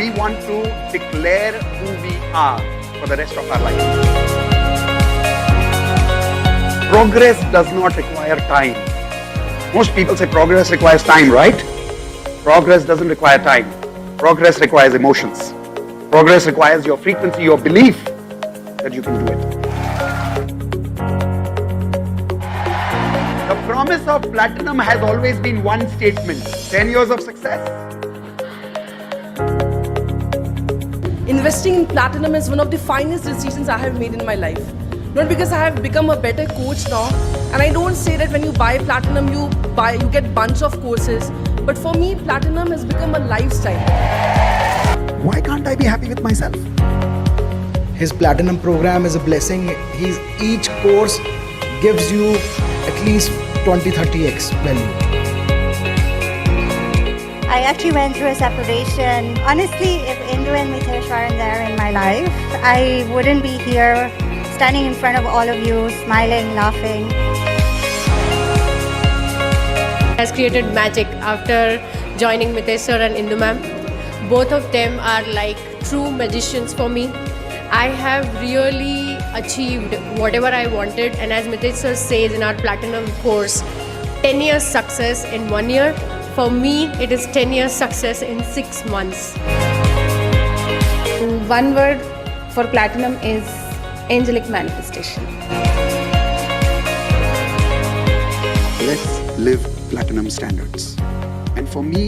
We want to declare who we are for the rest of our life. Progress does not require time. Most people say progress requires time, right? Progress doesn't require time. Progress requires emotions. Progress requires your frequency, your belief that you can do it. The promise of platinum has always been one statement: 10 years of success. Investing in platinum is one of the finest decisions I have made in my life. Not because I have become a better coach now, and I don't say that when you buy platinum you get bunch of courses, but for me platinum has become a lifestyle. Why can't I be happy with myself? His platinum program is a blessing. Each course gives you at least 20-30x value. I actually went through a separation. Honestly, if Indu and Mitesh weren't there in my life, I wouldn't be here standing in front of all of you, smiling, laughing. Has created magic after joining Mitesh sir and Indu ma'am. Both of them are like true magicians for me. I have really achieved whatever I wanted, and as Mitesh sir says in our platinum course, 10 years success in 1 year. For me, it is 10 years success in 6 months. One word for platinum is angelic manifestation. Let's live platinum standards. And for me,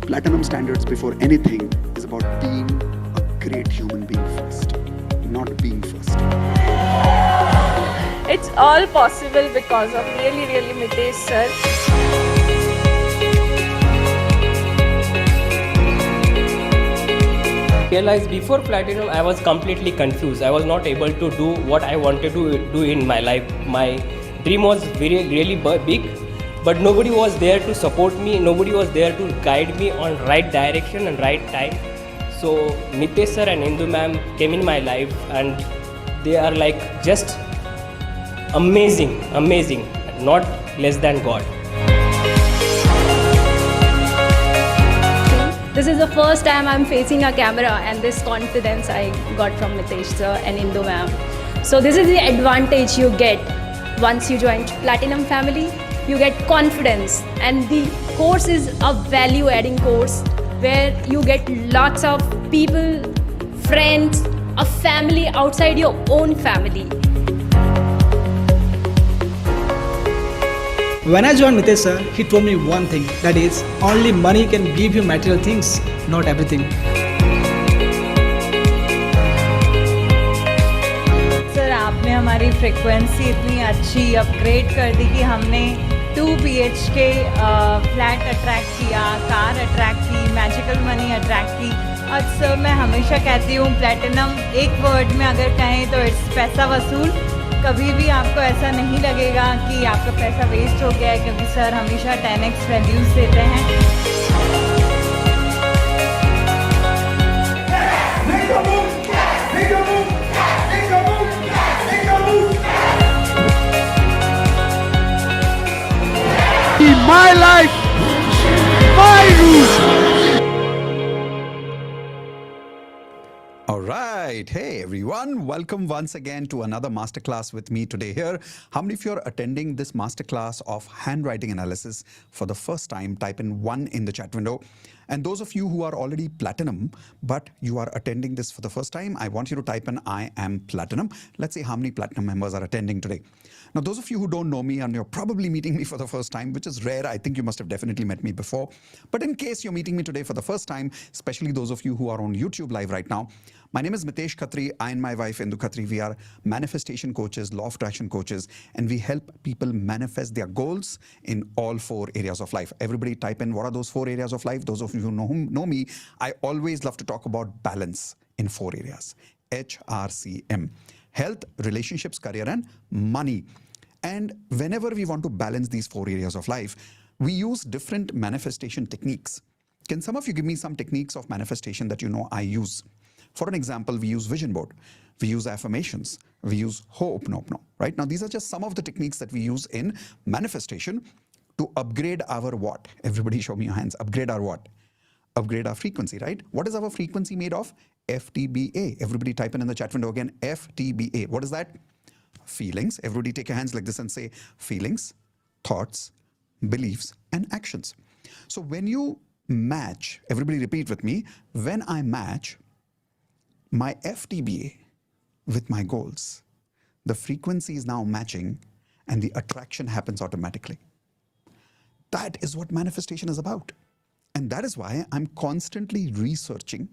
platinum standards before anything is about being a great human being first, not being first. It's all possible because of really Mitesh sir. Realized before platinum I was completely confused. I was not able to do what I wanted to do in my life. My dream was really big, but nobody was there to support me. Nobody was there to guide me on right direction and right time. So Mitesh sir and Indu ma'am came in my life, and they are like just amazing, not less than God. This is the first time I'm facing a camera, and this confidence I got from Mitesh sir and Indu ma'am. So this is the advantage you get once you join Platinum family. You get confidence, and the course is a value adding course where you get lots of people, friends, a family outside your own family. When I joined Mitesh sir, he told me one thing, that is, only money can give you material things, not everything. Sir आपने हमारी frequency इतनी अच्छी upgrade कर दी कि हमने 2 BHK flat attract किया, car attract की, magical money attract की। और सर मैं हमेशा कहती हूँ प्लैटिनम एक वर्ड में अगर कहें तो इट्स पैसा वसूल। कभी भी आपको ऐसा नहीं लगेगा कि आपका पैसा वेस्ट हो गया है, क्योंकि सर हमेशा 10x वैल्यूज देते हैं। My life, my rules. All right. Hey, everyone. Welcome once again to another masterclass with me today here. How many of you are attending this masterclass of handwriting analysis for the first time? Type in 1 in the chat window. And those of you who are already platinum, but you are attending this for the first time, I want you to type in I am platinum. Let's see how many platinum members are attending today. Now, those of you who don't know me and you're probably meeting me for the first time, which is rare, I think you must have definitely met me before. But in case you're meeting me today for the first time, especially those of you who are on YouTube live right now, my name is Mitesh Khatri. I and my wife Indu Khatri, we are manifestation coaches, law of attraction coaches, and we help people manifest their goals in all 4 areas of life. Everybody type in what are those 4 areas of life. Those of you who know me, I always love to talk about balance in 4 areas. HRCM: health, relationships, career, and money. And whenever we want to balance these 4 areas of life, we use different manifestation techniques. Can some of you give me some techniques of manifestation that you know I use? For an example, we use vision board, we use affirmations, we use ho'oponopono, right? Now, these are just some of the techniques that we use in manifestation to upgrade our what? Everybody show me your hands. Upgrade our what? upgrade our frequency, right? What is our frequency made of? FTBA. Everybody type in the chat window again, FTBA. What is that? Feelings. Everybody take your hands like this and say feelings, thoughts, beliefs, and actions. So when you match, everybody repeat with me, when I match my FTBA with my goals, the frequency is now matching and the attraction happens automatically. That is what manifestation is about. And that is why I'm constantly researching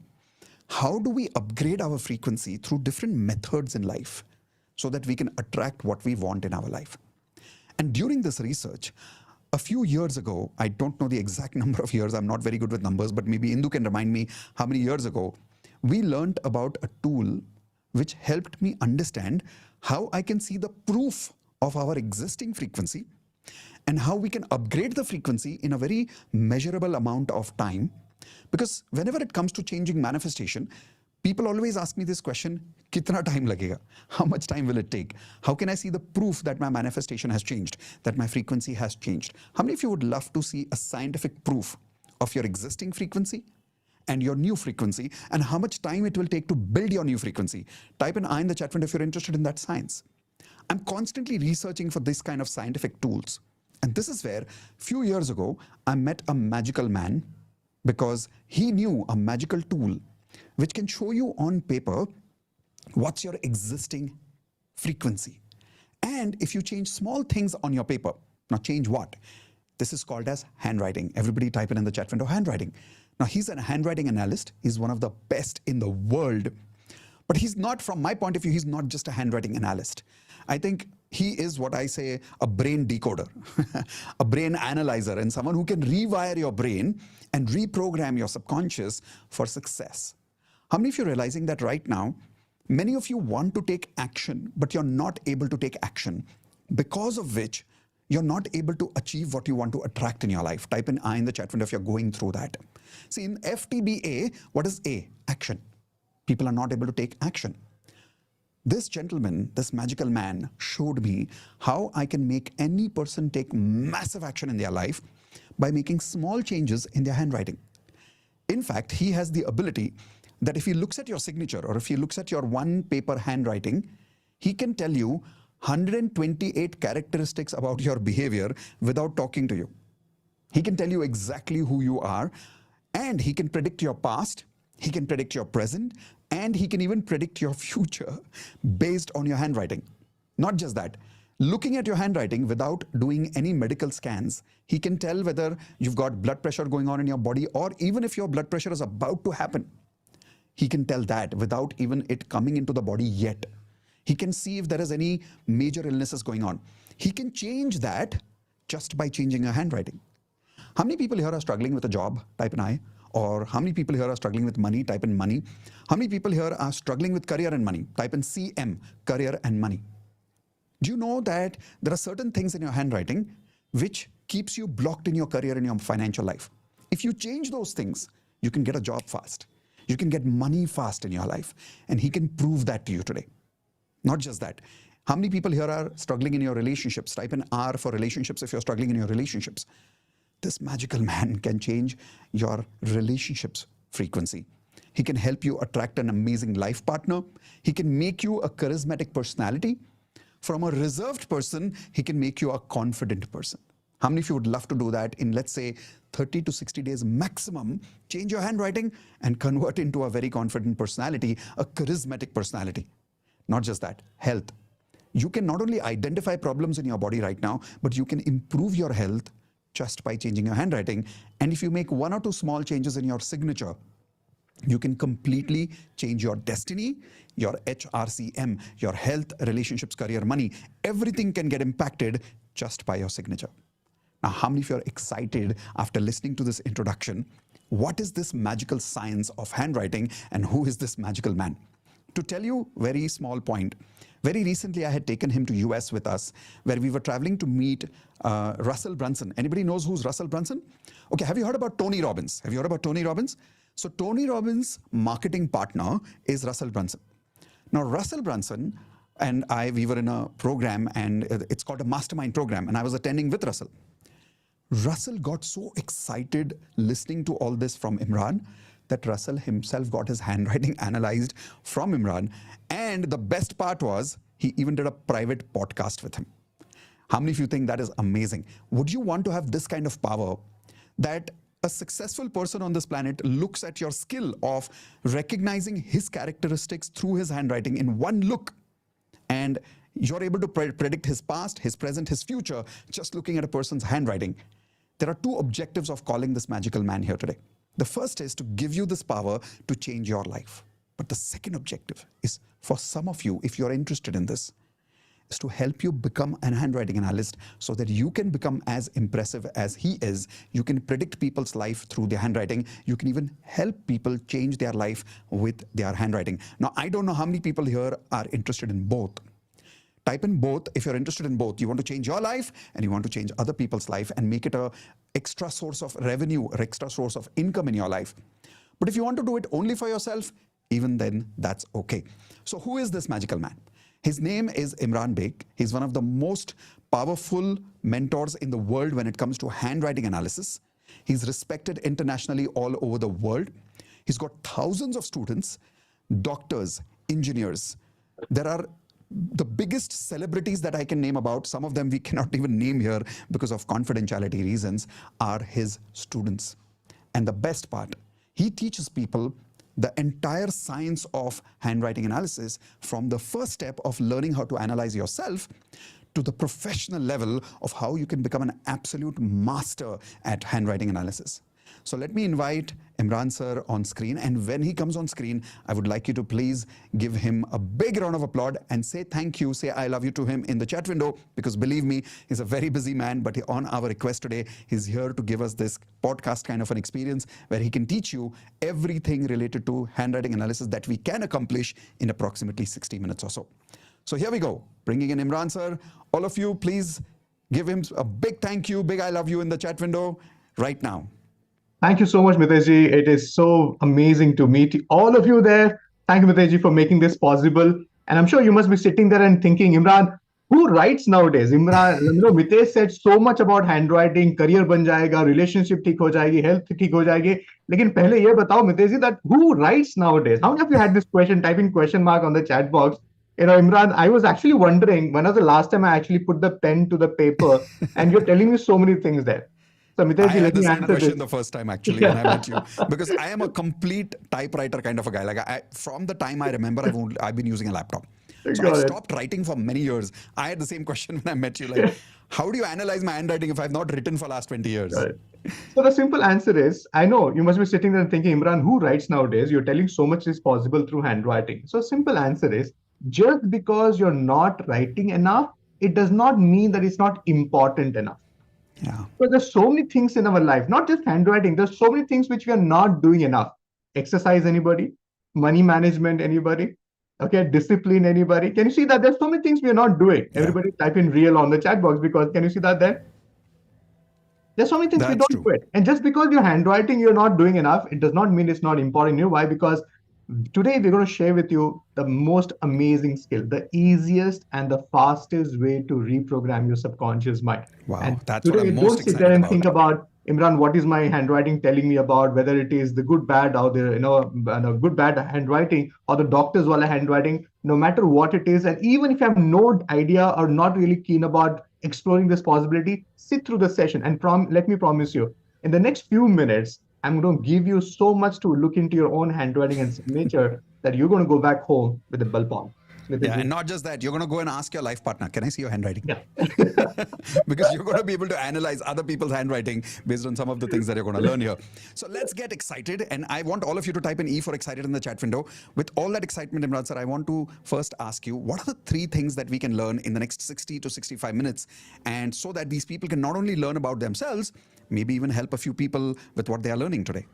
how do we upgrade our frequency through different methods in life so that we can attract what we want in our life. And during this research, a few years ago, I don't know the exact number of years, I'm not very good with numbers, but maybe Indu can remind me how many years ago, we learned about a tool which helped me understand how I can see the proof of our existing frequency and how we can upgrade the frequency in a very measurable amount of time. Because whenever it comes to changing manifestation, people always ask me this question, kitna time lagega? How much time will it take? How can I see the proof that my manifestation has changed, that my frequency has changed? How many of you would love to see a scientific proof of your existing frequency and your new frequency, and how much time it will take to build your new frequency? Type an I in the chat window if you're interested in that science. I'm constantly researching for this kind of scientific tools. And this is where, few years ago, I met a magical man because he knew a magical tool which can show you on paper what's your existing frequency. And if you change small things on your paper, now change what? This is called as handwriting. Everybody type in the chat window, handwriting. Now he's a handwriting analyst. He's one of the best in the world. But he's not, from my point of view, he's not just a handwriting analyst. I think he is what I say, a brain decoder, a brain analyzer, and someone who can rewire your brain and reprogram your subconscious for success. How many of you are realizing that right now, many of you want to take action, but you're not able to take action, because of which you're not able to achieve what you want to attract in your life? Type in I in the chat window if you're going through that. See, in FTBA, what is A? Action. People are not able to take action. This gentleman, this magical man, showed me how I can make any person take massive action in their life by making small changes in their handwriting. In fact, he has the ability that if he looks at your signature or if he looks at your one paper handwriting, he can tell you 128 characteristics about your behavior without talking to you. He can tell you exactly who you are, and he can predict your past, he can predict your present, and he can even predict your future based on your handwriting. Not just that, looking at your handwriting without doing any medical scans, he can tell whether you've got blood pressure going on in your body, or even if your blood pressure is about to happen. He can tell that without even it coming into the body yet. He can see if there is any major illnesses going on. He can change that just by changing your handwriting. How many people here are struggling with a job? Type in I. Or how many people here are struggling with money? Type in money. How many people here are struggling with career and money? Type in CM, career and money. Do you know that there are certain things in your handwriting which keeps you blocked in your career and your financial life? If you change those things, you can get a job fast. You can get money fast in your life. And he can prove that to you today. Not just that. How many people here are struggling in your relationships? Type in R for relationships if you're struggling in your relationships. This magical man can change your relationships frequency. He can help you attract an amazing life partner. He can make you a charismatic personality. From a reserved person, he can make you a confident person. How many of you would love to do that in, let's say, 30 to 60 days maximum? Change your handwriting and convert into a very confident personality, a charismatic personality. Not just that, health. You can not only identify problems in your body right now, but you can improve your health just by changing your handwriting. And if you make 1 or 2 small changes in your signature, you can completely change your destiny, your HRCM, your health, relationships, career, money. Everything can get impacted just by your signature. Now, how many of you are excited after listening to this introduction? What is this magical science of handwriting, and who is this magical man? To tell you very small point, very recently I had taken him to US with us, where we were traveling to meet Russell Brunson. Anybody knows who's Russell Brunson? Okay, have you heard about Tony Robbins? Have you heard about Tony Robbins? So Tony Robbins' marketing partner is Russell Brunson. Now Russell Brunson and we were in a program, and it's called a mastermind program, and I was attending with Russell. Russell got so excited listening to all this from Imran that Russell himself got his handwriting analyzed from Imran. And the best part was he even did a private podcast with him. How many of you think that is amazing? Would you want to have this kind of power that a successful person on this planet looks at your skill of recognizing his characteristics through his handwriting in one look, and you're able to predict his past, his present, his future just looking at a person's handwriting? There are two objectives of calling this magical man here today. The first is to give you this power to change your life. But the second objective is for some of you, if you're interested in this, is to help you become an handwriting analyst so that you can become as impressive as he is. You can predict people's life through their handwriting. You can even help people change their life with their handwriting. Now, I don't know how many people here are interested in both. Type in both if you're interested in both. You want to change your life and you want to change other people's life and make it a extra source of revenue or extra source of income in your life. But if you want to do it only for yourself, even then, that's okay. So who is this magical man? His name is Imran Baig. He's one of the most powerful mentors in the world when it comes to handwriting analysis. He's respected internationally all over the world. He's got thousands of students, doctors, engineers. There are the biggest celebrities that I can name about, some of them we cannot even name here because of confidentiality reasons, are his students. And the best part, he teaches people the entire science of handwriting analysis from the first step of learning how to analyze yourself to the professional level of how you can become an absolute master at handwriting analysis. So let me invite Imran sir on screen, and when he comes on screen, I would like you to please give him a big round of applause and say thank you, say I love you to him in the chat window, because believe me, he's a very busy man, but on our request today, he's here to give us this podcast kind of an experience where he can teach you everything related to handwriting analysis that we can accomplish in approximately 60 minutes or so. So here we go, bringing in Imran sir. All of you, please give him a big thank you, big I love you in the chat window right now. Thank you so much, Mitesh ji. It is so amazing to meet all of you there. Thank you, Mitesh ji, for making this possible. And I'm sure you must be sitting there and thinking, Imran, who writes nowadays? Imran, Mitesh said so much about handwriting, career ban jayega, relationship ठीक हो जाएगी, health ठीक हो जाएगी. लेकिन पहले ये बताओ, Mitesh ji, that who writes nowadays? How many of you had this question, typing question mark on the chat box? Imran, I was actually wondering, when was the last time I actually put the pen to the paper? And you're telling me so many things there. So, Mitesh, I had the same answer question this. the first time actually when I met you, because I am a complete typewriter kind of a guy. Like from the time I remember, I've been using a laptop. So I stopped writing for many years. I had the same question when I met you. Like, how do you analyze my handwriting if I've not written for last 20 years? So the simple answer is, I know you must be sitting there and thinking, Imran, who writes nowadays? You're telling so much is possible through handwriting. So simple answer is, just because you're not writing enough, it does not mean that it's not important enough. Yeah. So there's so many things in our life, not just handwriting. There's so many things which we are not doing enough. Exercise, anybody? Money management, anybody? Okay, discipline, anybody? Can you see that there's so many things we are not doing? Yeah. Everybody type in real on the chat box, because can you see that there? There's so many things we don't do it. And just because your handwriting you're not doing enough, it does not mean it's not important. You know why? Because today we're going to share with you the most amazing skill, the easiest and the fastest way to reprogram your subconscious mind. Wow, and that's today, what I'm most excited about. Don't sit there and think about, Imran, what is my handwriting telling me about, whether it is the good, bad, or the good, bad handwriting, or the doctor's wala handwriting, no matter what it is. And even if you have no idea or not really keen about exploring this possibility, sit through the session and let me promise you, in the next few minutes, I'm going to give you so much to look into your own handwriting and signature that you're going to go back home with a ballpoint. Yeah, and not just that, you're going to go and ask your life partner, can I see your handwriting? Yeah. Because you're going to be able to analyze other people's handwriting based on some of the things that you're going to learn here. So let's get excited. And I want all of you to type in E for excited in the chat window. With all that excitement, Imran sir, I want to first ask you, what are the 3 things that we can learn in the next 60 to 65 minutes? And so that these people can not only learn about themselves, maybe even help a few people with what they are learning today.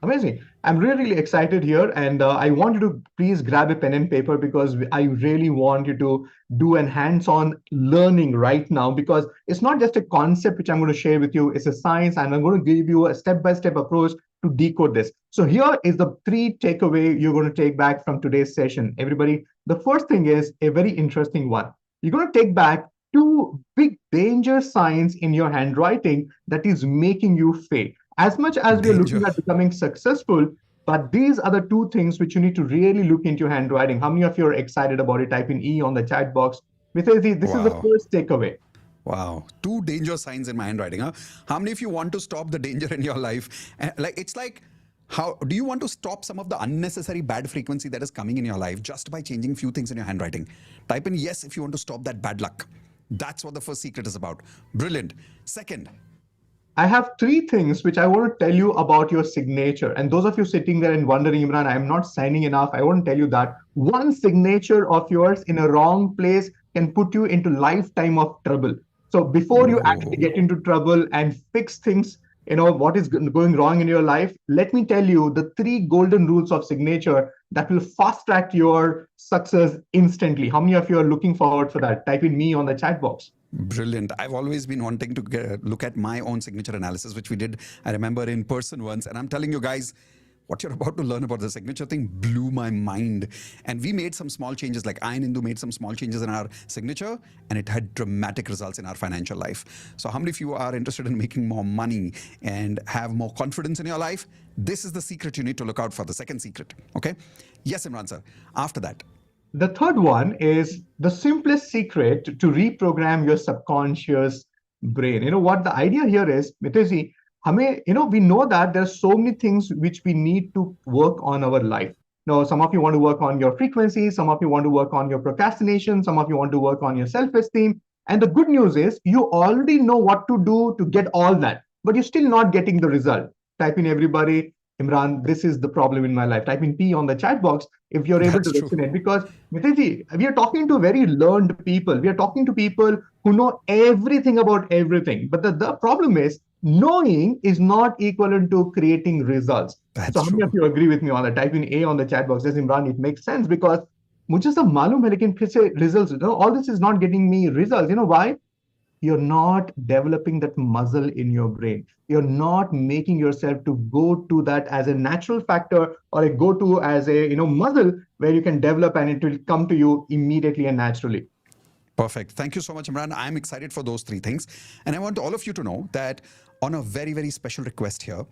Amazing. I'm really excited here. And I want you to please grab a pen and paper, because I really want you to do an hands-on learning right now, because it's not just a concept which I'm going to share with you. It's a science, and I'm going to give you a step-by-step approach to decode this. So here is the 3 takeaway you're going to take back from today's session. Everybody, the first thing is a very interesting one. You're going to take back two big danger signs in your handwriting that is making you fail. As much as we are looking Danger. at becoming successful, but these are the two things which you need to really look into your handwriting. How many of you are excited about it? Type in E on the chat box. Mitesh, this is the Wow. first takeaway. Wow. Two danger signs in my handwriting. Huh? How many of you want to stop the danger in your life? Like it's like, how do you want to stop some of the unnecessary bad frequency that is coming in your life just by changing few things in your handwriting? Type in yes if you want to stop that bad luck. That's what the first secret is about. Brilliant. Second, I have three things which I want to tell you about your signature. And those of you sitting there and wondering, Imran, I am not signing enough. I want to tell you that one signature of yours in a wrong place can put you into lifetime of trouble. So before you actually get into trouble and fix things, what is going wrong in your life, let me tell you the three golden rules of signature that will fast track your success instantly. How many of you are looking forward for that? Type in me on the chat box. brilliant. I've always been wanting to look at my own signature analysis, which we did, I remember, in person once. And I'm telling you guys, what you're about to learn about the signature thing blew my mind. And we made some small changes, like I and Indu made some small changes in our signature, and it had dramatic results in our financial life. So how many of you are interested in making more money and have more confidence in your life? This is the secret you need to look out for, the second secret. Okay? Yes, Imran sir. After that. The third one is the simplest secret to reprogram your subconscious brain. You know what the idea here is, Mitesh, we know that there are so many things which we need to work on our life. Now, some of you want to work on your frequency, some of you want to work on your procrastination, some of you want to work on your self-esteem. And the good news is you already know what to do to get all that, but you're still not getting the result. Type in everybody, Imran, this is the problem in my life. Type in P on the chat box if you're able to That's true. resonate. Because Mitesh, we are talking to very learned people. We are talking to people who know everything about everything. But the problem is knowing is not equivalent to creating results. That's So how many of true. you agree with me on that? Type in A on the chat box. Says Imran, it makes sense because मुझे सब मालूम है लेकिन फिर से results. All this is not getting me results. You know why? You're not developing that muscle in your brain. You're not making yourself to go to that as a natural factor or a go to as a muscle where you can develop and it will come to you immediately and naturally. Perfect. Thank you so much, Imran. I'm excited for those three things. And I want all of you to know that on a very, very special request here,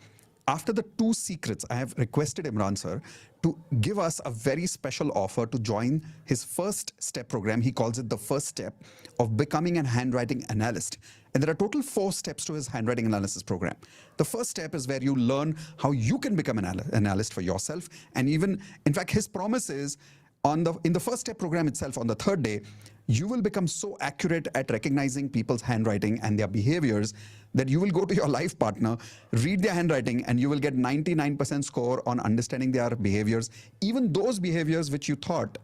after the two secrets, I have requested Imran sir to give us a very special offer to join his first step program. He calls it the first step of becoming an handwriting analyst. And there are total 4 steps to his handwriting analysis program. The first step is where you learn how you can become an analyst for yourself. And even, in fact, his promise is in the first step program itself, on the third day, you will become so accurate at recognizing people's handwriting and their behaviors that you will go to your life partner, read their handwriting, and you will get 99% score on understanding their behaviors. Even those behaviors which you thought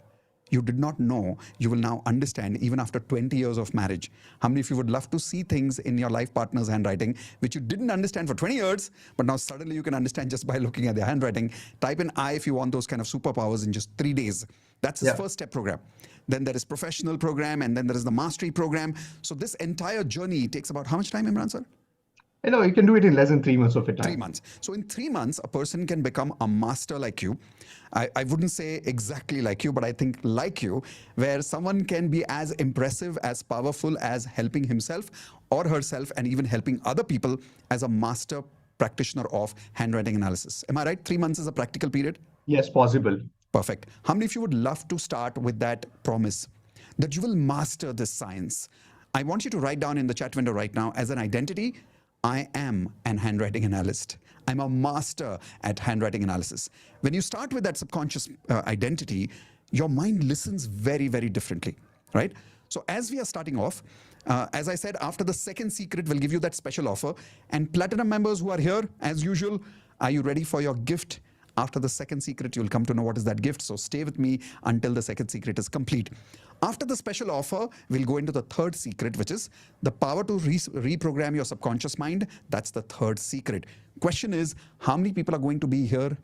you did not know, you will now understand even after 20 years of marriage. How many of you would love to see things in your life partner's handwriting which you didn't understand for 20 years, but now suddenly you can understand just by looking at their handwriting? Type in I if you want those kind of superpowers in just 3 days. That's his first step program. Then there is professional program, and then there is the mastery program. So this entire journey takes about how much time, Imran sir? You can do it in less than 3 months of a time. 3 months. So in 3 months, a person can become a master like you. I wouldn't say exactly like you, but I think like you, where someone can be as impressive, as powerful as helping himself or herself and even helping other people as a master practitioner of handwriting analysis. Am I right? 3 months is a practical period? Yes, possible. Perfect. How many of you would love to start with that promise that you will master this science? I want you to write down in the chat window right now as an identity, I am an handwriting analyst. I'm a master at handwriting analysis. When you start with that subconscious identity, your mind listens very, very differently, right? So as we are starting off, as I said, after the second secret, we'll give you that special offer. And Platinum members who are here, as usual, are you ready for your gift? After the second secret, you'll come to know what is that gift. So stay with me until the second secret is complete. After the special offer, we'll go into the third secret, which is the power to reprogram your subconscious mind. That's the third secret. Question is, how many people are going to be here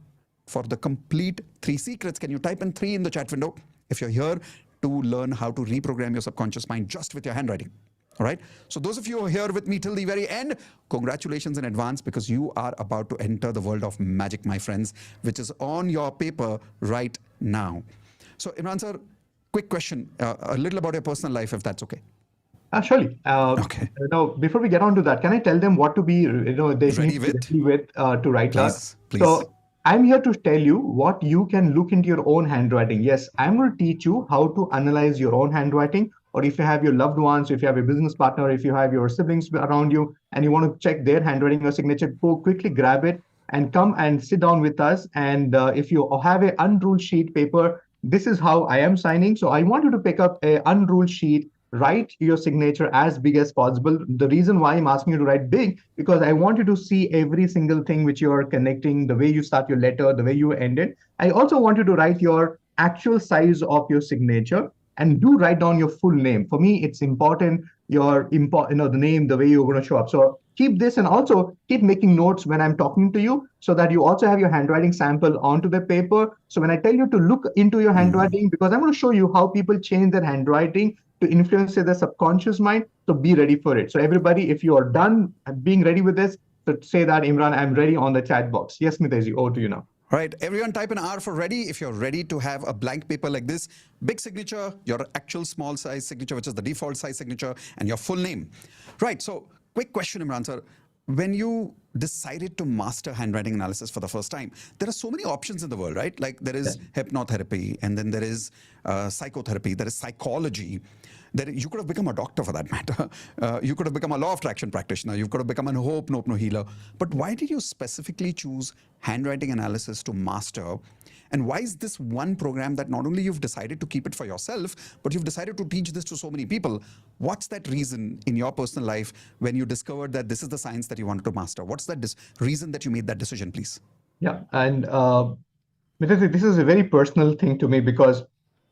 for the complete 3 secrets? Can you type in 3 in the chat window if you're here to learn how to reprogram your subconscious mind just with your handwriting? All right. So those of you who are here with me till the very end, congratulations in advance, because you are about to enter the world of magic, my friends, which is on your paper right now. So Imran sir, quick question, a little about your personal life, if that's okay. Surely. Okay. Before we get on to that, can I tell them what to be, they Ready need to be with? ready with to write that? Please, please. So I'm here to tell you what you can look into your own handwriting. Yes, I'm going to teach you how to analyze your own handwriting, or if you have your loved ones, if you have a business partner, if you have your siblings around you, and you want to check their handwriting or signature, go quickly grab it and come and sit down with us. And if you have a unruled sheet paper, this is how I am signing. So I want you to pick up a unruled sheet, write your signature as big as possible. The reason why I'm asking you to write big, because I want you to see every single thing which you're connecting, the way you start your letter, the way you end it. I also want you to write your actual size of your signature, and do write down your full name. For me, it's important the name, the way you're going to show up. So keep this, and also keep making notes when I'm talking to you, so that you also have your handwriting sample onto the paper. So when I tell you to look into your handwriting, because I'm going to show you how people change their handwriting to influence their subconscious mind. So be ready for it. So everybody, if you are done being ready with this, so say that, Imran, I'm ready on the chat box. Yes, Mitesh, over to you now. All right, everyone type an R for ready if you're ready to have a blank paper like this. Big signature, your actual small size signature, which is the default size signature, and your full name. Right, so quick question, Imran sir. When you decided to master handwriting analysis for the first time, there are so many options in the world, right? Like there is hypnotherapy, and then there is psychotherapy, there is psychology. You could have become a doctor for that matter. You could have become a law of attraction practitioner. You could have become a hope, nope, no healer. But why did you specifically choose handwriting analysis to master? And why is this one program that not only you've decided to keep it for yourself, but you've decided to teach this to so many people? What's that reason in your personal life when you discovered that this is the science that you wanted to master? What's that reason that you made that decision, please? Yeah, and because this is a very personal thing to me, because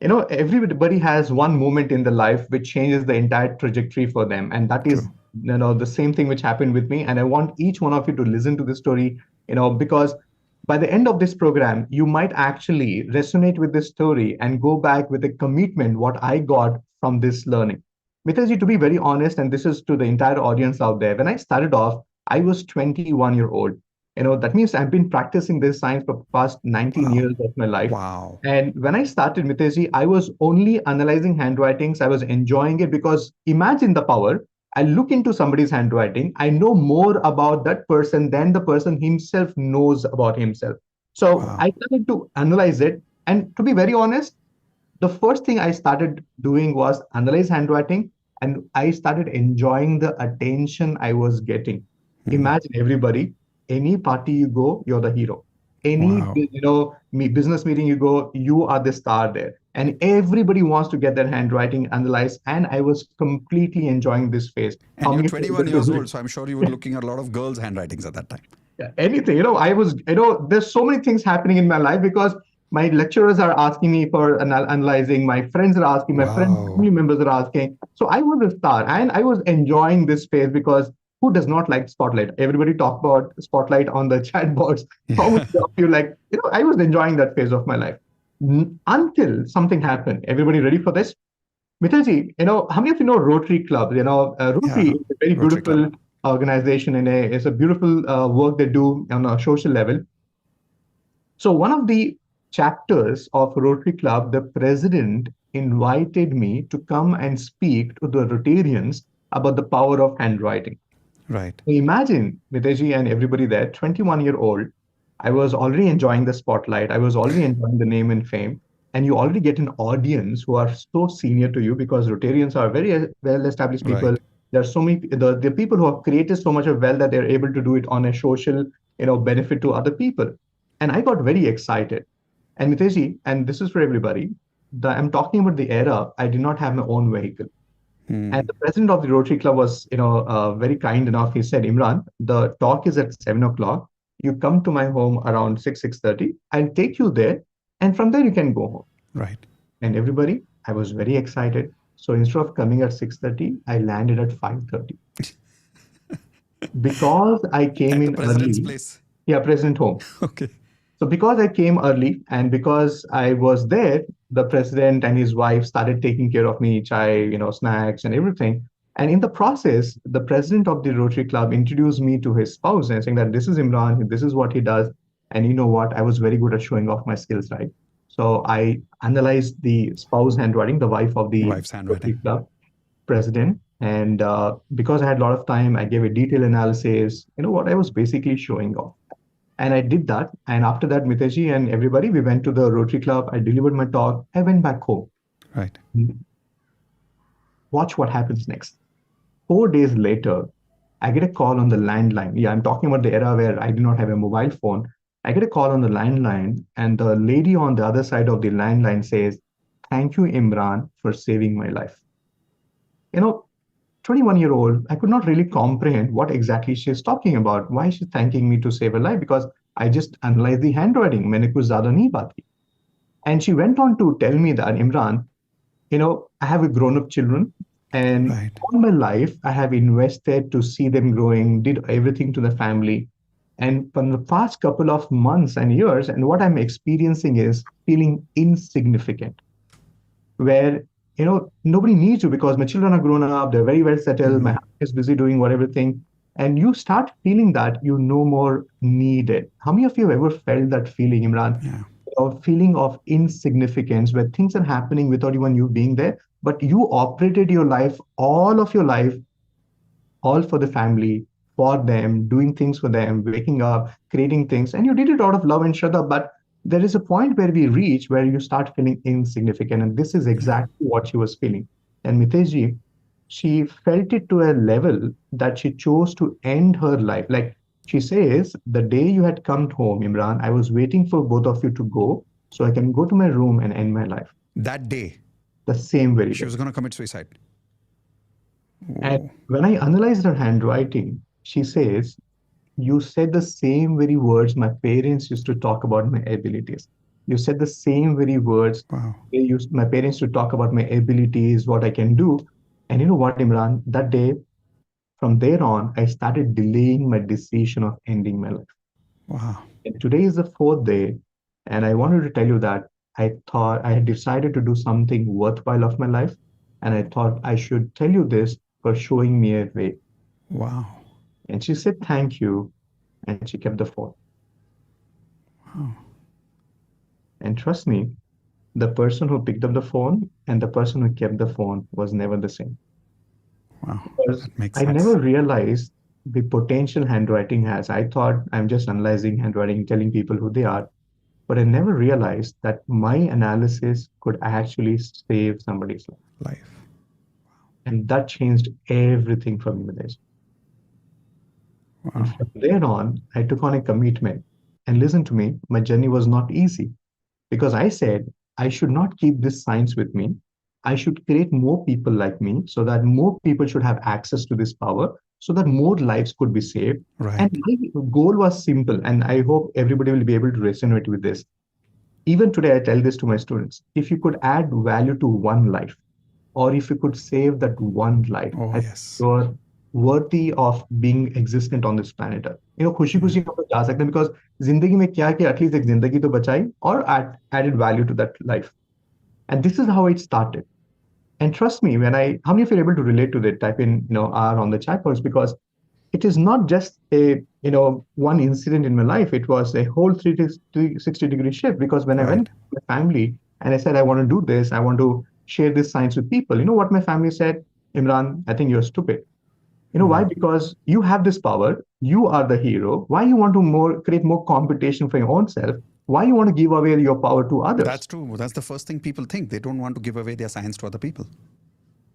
everybody has one moment in the life which changes the entire trajectory for them, and that is the same thing which happened with me. And I want each one of you to listen to this story, because by the end of this program, you might actually resonate with this story and go back with a commitment what I got from this learning. Because to be very honest, and this is to the entire audience out there, when I started off, I was 21-year-old. That means I've been practicing this science for the past 19 years of my life. Wow. And when I started, Mitesh, I was only analyzing handwritings. I was enjoying it, because imagine the power. I look into somebody's handwriting. I know more about that person than the person himself knows about himself. So I started to analyze it. And to be very honest, the first thing I started doing was analyze handwriting, and I started enjoying the attention I was getting. Imagine, everybody, any party you go, you're the hero. Any business meeting you go, you are the star there. And everybody wants to get their handwriting analyzed. And I was completely enjoying this phase. And you're 21 years old, so I'm sure you were looking at a lot of girls' handwritings at that time. Yeah, anything, I was, there's so many things happening in my life, because my lecturers are asking me for analyzing, my friends are asking, my friends, family members are asking. So I was a star, and I was enjoying this phase, because who does not like spotlight? Everybody talk about spotlight on the chat boards. How many of you like, I was enjoying that phase of my life until something happened. Everybody ready for this? Mitaji, how many of you know Rotary Club? Rotary is a very beautiful organization, and it's a beautiful work they do on a social level. So one of the chapters of Rotary Club, the president invited me to come and speak to the Rotarians about the power of handwriting. Right. Imagine, Mitesh and everybody there, 21-year-old, I was already enjoying the spotlight. I was already enjoying the name and fame. And you already get an audience who are so senior to you, because Rotarians are very well-established people. Right. There are so many, the people who have created so much of wealth that they're able to do it on a social, benefit to other people. And I got very excited. And Mitesh, and this is for everybody, I'm talking about the era, I did not have my own vehicle. And the president of the Rotary Club was, very kind enough. He said, Imran, the talk is at 7 o'clock. You come to my home around 6:30. I'll take you there. And from there, you can go home. Right. And everybody, I was very excited. So instead of coming at 6:30, I landed at 5:30. Because I came in president's early. Place. Yeah, president home. Okay. So because I came early, and because I was there, the president and his wife started taking care of me, chai, snacks and everything. And in the process, the president of the Rotary Club introduced me to his spouse and saying that this is Imran, this is what he does. And you know what? I was very good at showing off my skills, right? So I analyzed the spouse handwriting, the wife of the Rotary Club president. And because I had a lot of time, I gave a detailed analysis, what I was basically showing off. And I did that. And after that, Mitesh and everybody, we went to the Rotary Club. I delivered my talk. I went back home. Right. Watch what happens next. 4 days later, I get a call on the landline. Yeah, I'm talking about the era where I did not have a mobile phone. I get a call on the landline, and the lady on the other side of the landline says, "Thank you, Imran, for saving my life." You know, 21-year-old, I could not really comprehend what exactly she's talking about. Why she's thanking me to save her life? Because I just analyzed the handwriting. मैंने कुछ ज़्यादा नहीं बात की. And she went on to tell me that, Imran, I have a grown-up children, and Right. all my life I have invested to see them growing, did everything to the family. And from the past couple of months and years, and what I'm experiencing is feeling insignificant, where nobody needs you because my children are grown up, they're very well settled, my husband is busy doing whatever thing, and you start feeling that you no more needed. How many of you have ever felt that feeling, Imran? Yeah. A feeling of insignificance where things are happening without even you being there, but you operated your life, all of your life, all for the family, for them, doing things for them, waking up, creating things, and you did it out of love and shraddha. But there is a point where we reach where you start feeling insignificant, and this is exactly what she was feeling. And Miteshji, she felt it to a level that she chose to end her life. Like she says, the day you had come home, Imran, I was waiting for both of you to go so I can go to my room and end my life. That day, The same very she day. was going to commit suicide. And when I analyzed her handwriting, she says, "You said the same very words my parents used to talk about my abilities. You said the same very words Wow. my parents to talk about my abilities, what I can do." And you know what, Imran? That day, from there on, I started delaying my decision of ending my life. Wow. And today is the fourth day, and I wanted to tell you that I thought I had decided to do something worthwhile of my life, and I thought I should tell you this for showing me a way. Wow. And she said, "Thank you," and she kept the phone. Wow. And trust me, the person who picked up the phone and the person who kept the phone was never the same. Wow. Because That makes I sense. never realized the potential handwriting has. I thought I'm just analyzing handwriting, telling people who they are, but I never realized that my analysis could actually save somebody's life. Life. And that changed everything for me, Mitesh. And Wow. from there on, I took on a commitment. And listen to me, my journey was not easy because I said I should not keep this science with me. I should create more people like me so that more people should have access to this power so that more lives could be saved. And Right. my goal was simple, and I hope everybody will be able to resonate with this. Even today, I tell this to my students. If you could add value to one life, or if you could save that one life, Oh, I think yes. you're worthy of being existent on this planet Earth. खुशी खुशी हम लोग जा सकते हैं because जिंदगी में क्या है कि एटलीस्ट एक जिंदगी तो बचाई or added value to that life. And this is how it started. And trust me, how many of you are able to relate to that? Type in, R on the chat box because it is not just one incident in my life. It was a whole 360-degree shift because when I Right. went to my family and I said, I want to do this, I want to share this science with people. You know what my family said? Imran, I think you're stupid. You know why? Because you have this power. You are the hero. Why you want to create more competition for your own self? Why you want to give away your power to others? That's true. That's the first thing people think. They don't want to give away their science to other people.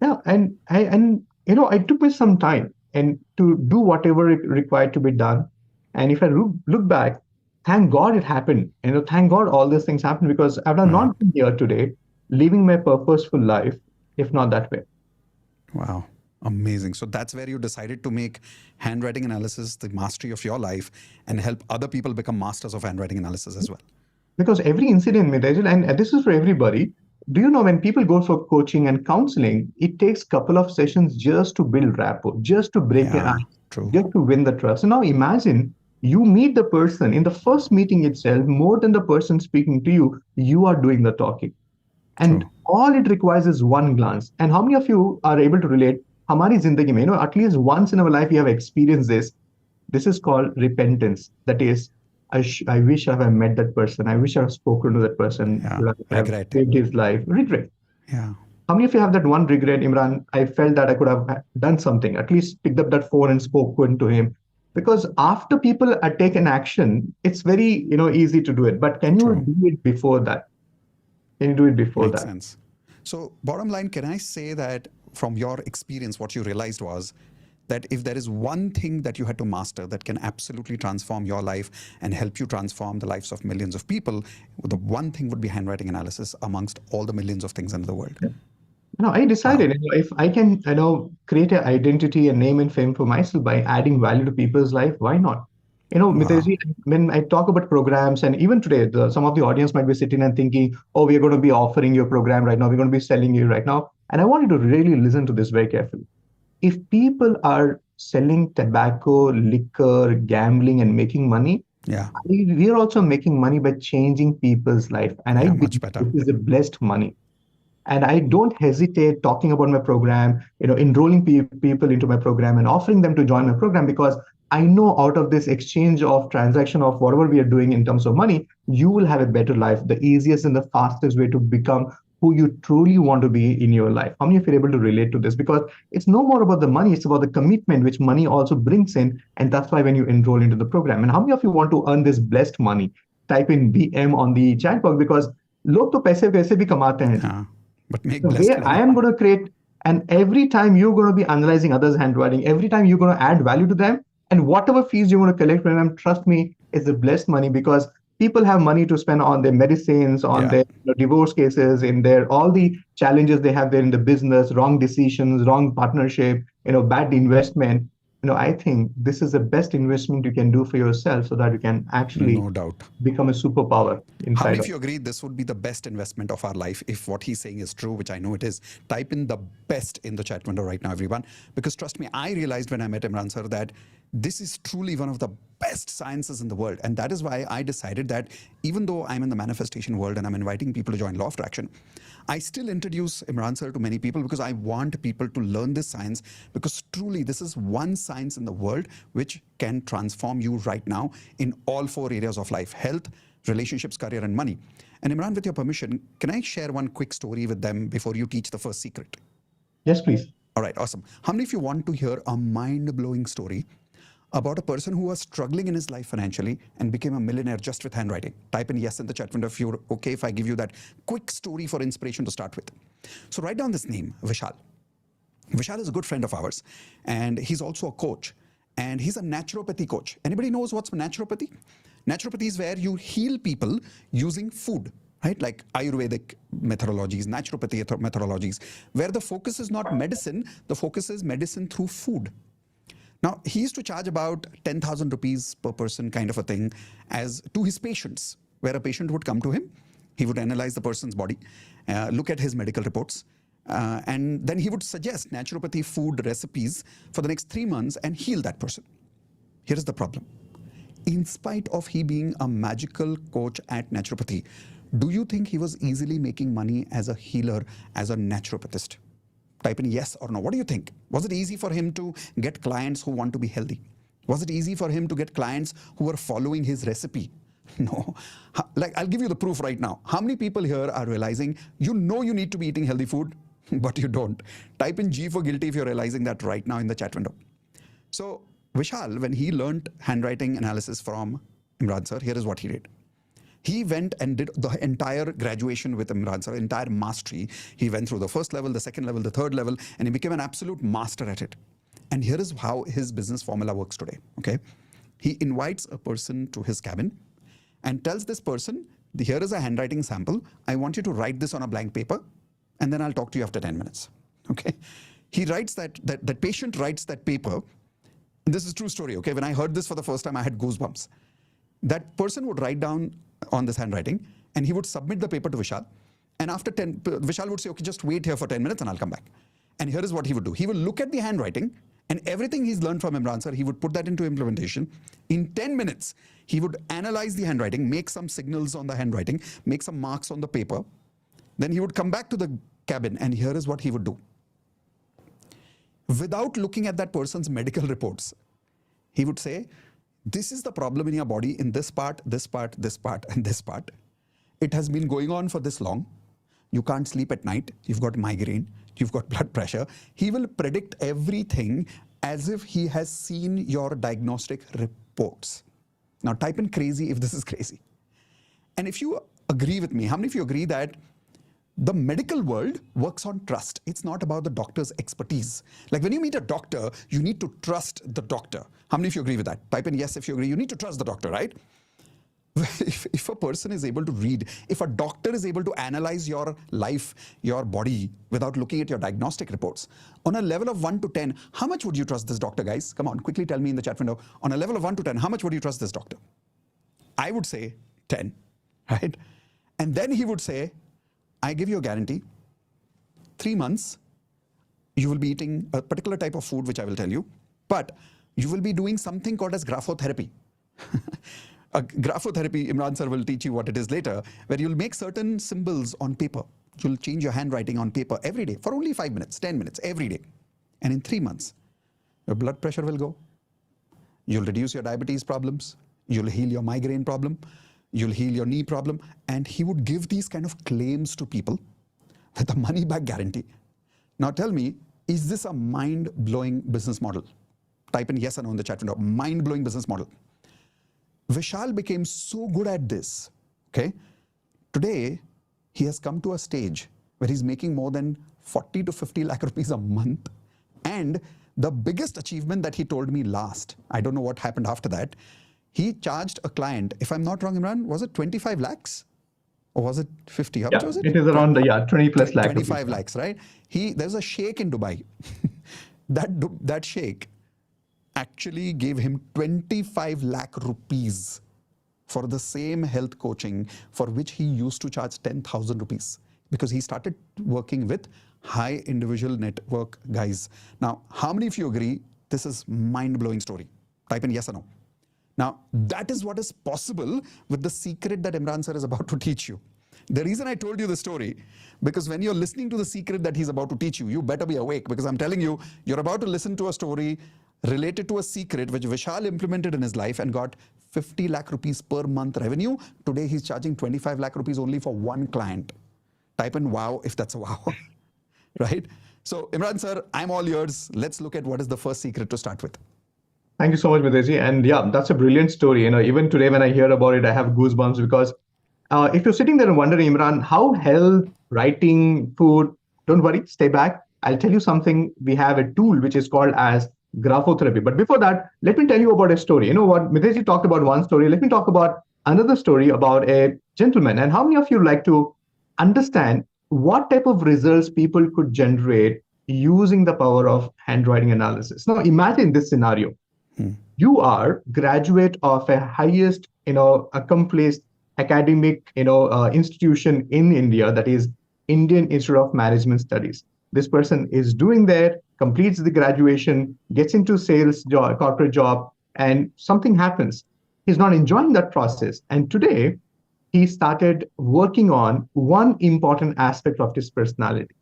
Yeah, and I took me some time and to do whatever it required to be done. And if I look back, thank God it happened. Thank God all these things happened because I would have Right. not been here today, living my purposeful life, if not that way. Wow. Amazing. So that's where you decided to make handwriting analysis the mastery of your life and help other people become masters of handwriting analysis as well. Because every incident, Mitejal, and this is for everybody. Do you know when people go for coaching and counseling, it takes a couple of sessions just to build rapport, just to break the Yeah, ice, true. just to win the trust. So now imagine you meet the person in the first meeting itself, more than the person speaking to you, you are doing the talking. And True. all it requires is one glance. And how many of you are able to relate? Hamari zindagi mein, at least once in our life, you have experienced this. This is called repentance. That is, I wish I have met that person. I wish I have spoken to that person. Yeah. Would I have Regret. saved his life. Regret. Yeah. How many of you have that one regret, Imran? I felt that I could have done something, at least picked up that phone and spoken to him. Because after people take an action, it's very, easy to do it. But can you True. do it before that? Can you do it before Makes that? sense. So, bottom line, can I say that from your experience, what you realized was that if there is one thing that you had to master that can absolutely transform your life and help you transform the lives of millions of people, the one thing would be handwriting analysis amongst all the millions of things in the world. I decided, if I can, create an identity, a name and fame for myself by adding value to people's life, why not? Mitesh ji, when I talk about programs, and even today, some of the audience might be sitting and thinking, oh, we're going to be offering your program right now, we're going to be selling you right now. And I want you to really listen to this very carefully. If people are selling tobacco, liquor, gambling, and making money, Yeah. we are also making money by changing people's life. And I Yeah, believe much better. this is a blessed money. And I don't hesitate talking about my program, enrolling people into my program and offering them to join my program, because I know out of this exchange of transaction of whatever we are doing in terms of money, you will have a better life. The easiest and the fastest way to become who you truly want to be in your life. How many of you are able to relate to this? Because it's no more about the money, it's about the commitment which money also brings in. And that's why when you enroll into the program, and how many of you want to earn this blessed money? Type in BM on the chat box, because लोग तो पैसे वैसे भी कमाते हैं. Yeah. But make The blessed way money. I am going to create, and every time you're going to be analyzing others' handwriting, every time you're going to add value to them, and whatever fees you want to collect from them, trust me, it's the blessed money, because people have money to spend on their medicines, on their divorce cases, in their all the challenges they have there in the business, wrong decisions, wrong partnership, bad investment. I think this is the best investment you can do for yourself, so that you can actually No doubt become a superpower How many inside of of you agree this would be the best investment of our life if what he's saying is true, which I know it is? Type in the best in the chat window right now, everyone. Because trust me, I realized when I met Imran sir that this is truly one of the best sciences in the world. And that is why I decided that even though I'm in the manifestation world and I'm inviting people to join Law of Attraction, I still introduce Imran sir to many people because I want people to learn this science, because truly this is one science in the world which can transform you right now in all 4 areas of life: health, relationships, career, and money. And Imran, with your permission, can I share one quick story with them before you teach the first secret? Yes, please. All right, awesome. How many of you want to hear a mind-blowing story about a person who was struggling in his life financially and became a millionaire just with handwriting? Type in yes in the chat window if you're okay if I give you that quick story for inspiration to start with. So write down this name, Vishal. Vishal is a good friend of ours, and he's also a coach, and he's a naturopathy coach. Anybody knows what's naturopathy? Naturopathy is where you heal people using food, right? Like Ayurvedic methodologies, naturopathy methodologies, where the focus is not medicine, the focus is medicine through food. Now, he used to charge about 10,000 rupees per person kind of a thing as to his patients, where a patient would come to him, he would analyze the person's body, look at his medical reports, and then he would suggest naturopathy food recipes for the next 3 months and heal that person. Here is the problem. In spite of he being a magical coach at naturopathy, do you think he was easily making money as a healer, as a naturopathist? Type in yes or no. What do you think? Was it easy for him to get clients who want to be healthy? Was it easy for him to get clients who were following his recipe? No. Like, I'll give you the proof right now. How many people here are realizing you know you need to be eating healthy food, but you don't? Type in G for guilty if you're realizing that right now in the chat window. So Vishal, when he learned handwriting analysis from Imran sir, here is what he did. He went and did the entire graduation with Imran sir, entire mastery. He went through the first level, the second level, the third level, and he became an absolute master at it. And here is how his business formula works today, okay? He invites a person to his cabin and tells this person, here is a handwriting sample. I want you to write this on a blank paper, and then I'll talk to you after 10 minutes, okay? He writes that patient writes that paper. And this is a true story, okay? When I heard this for the first time, I had goosebumps. That person would write down on this handwriting, and he would submit the paper to Vishal. And after 10, Vishal would say, okay, just wait here for 10 minutes and I'll come back. And here is what he would do. He will look at the handwriting, and everything he's learned from Imran sir, he would put that into implementation. In 10 minutes, he would analyze the handwriting, make some signals on the handwriting, make some marks on the paper. Then he would come back to the cabin, and here is what he would do. Without looking at that person's medical reports, he would say, this is the problem in your body in this part, this part, this part, and this part. It has been going on for this long. you can't sleep at night, you've got migraine, you've got blood pressure. He will predict everything as if he has seen your diagnostic reports. Now type in crazy if this is crazy. And if you agree with me, how many of you agree that the medical world works on trust? It's not about the doctor's expertise. Like when you meet a doctor, you need to trust the doctor. How many of you agree with that? Type in yes if you agree. You need to trust the doctor, right? If a person is able to read, if a doctor is able to analyze your life, your body, without looking at your diagnostic reports, on a level of 1 to 10, how much would you trust this doctor, guys? Come on, quickly tell me in the chat window. On a level of 1 to 10, how much would you trust this doctor? I would say 10, right? And then he would say, I give you a guarantee, 3 months, you will be eating a particular type of food, which I will tell you, but you will be doing something called as graphotherapy. Graphotherapy, Imran sir will teach you what it is later, where you'll make certain symbols on paper. You'll change your handwriting on paper every day for only 5 minutes, 10 minutes, every day. And in 3 months, your blood pressure will go. You'll reduce your diabetes problems. You'll heal your migraine problem. You'll heal your knee problem. And he would give these kind of claims to people with a money back guarantee. Now tell me, is this a mind-blowing business model? Type in yes or no in the chat window. Mind-blowing business model. Vishal became so good at this, okay? Today, he has come to a stage where he's making more than 40 to 50 lakh rupees a month. And the biggest achievement that he told me last, I don't know what happened after that, he charged a client, if I'm not wrong, Imran, was it 25 lakhs? Or was it 50? How much was it? It is around 20 plus lakh 25 rupees. lakhs, right? There's a sheikh in Dubai. that sheikh actually gave him 25 lakh rupees for the same health coaching for which he used to charge 10,000 rupees because he started working with high individual network guys. Now, how many of you agree this is mind-blowing story? Type in yes or no. Now, that is what is possible with the secret that Imran sir is about to teach you. The reason I told you the story, because when you're listening to the secret that he's about to teach you, you better be awake because I'm telling you, you're about to listen to a story related to a secret which Vishal implemented in his life and got 50 lakh rupees per month revenue. Today, he's charging 25 lakh rupees only for one client. Type in wow if that's a wow, right? So Imran sir, I'm all yours. Let's look at what is the first secret to start with. Thank you so much, Mitesh. And yeah, that's a brilliant story. Even today when I hear about it, I have goosebumps because if you're sitting there and wondering, Imran, how health, writing, food, don't worry, stay back. I'll tell you something. We have a tool which is called as graphotherapy. But before that, let me tell you about a story. You know what? Mitesh talked about one story. Let me talk about another story about a gentleman. And how many of you like to understand what type of results people could generate using the power of handwriting analysis? Now, imagine this scenario. You are graduate of a highest, accomplished academic, institution in India, that is Indian Institute of Management Studies. This person is doing there, completes the graduation, gets into sales job, corporate job, and something happens. He's not enjoying that process. And today, he started working on one important aspect of his personality.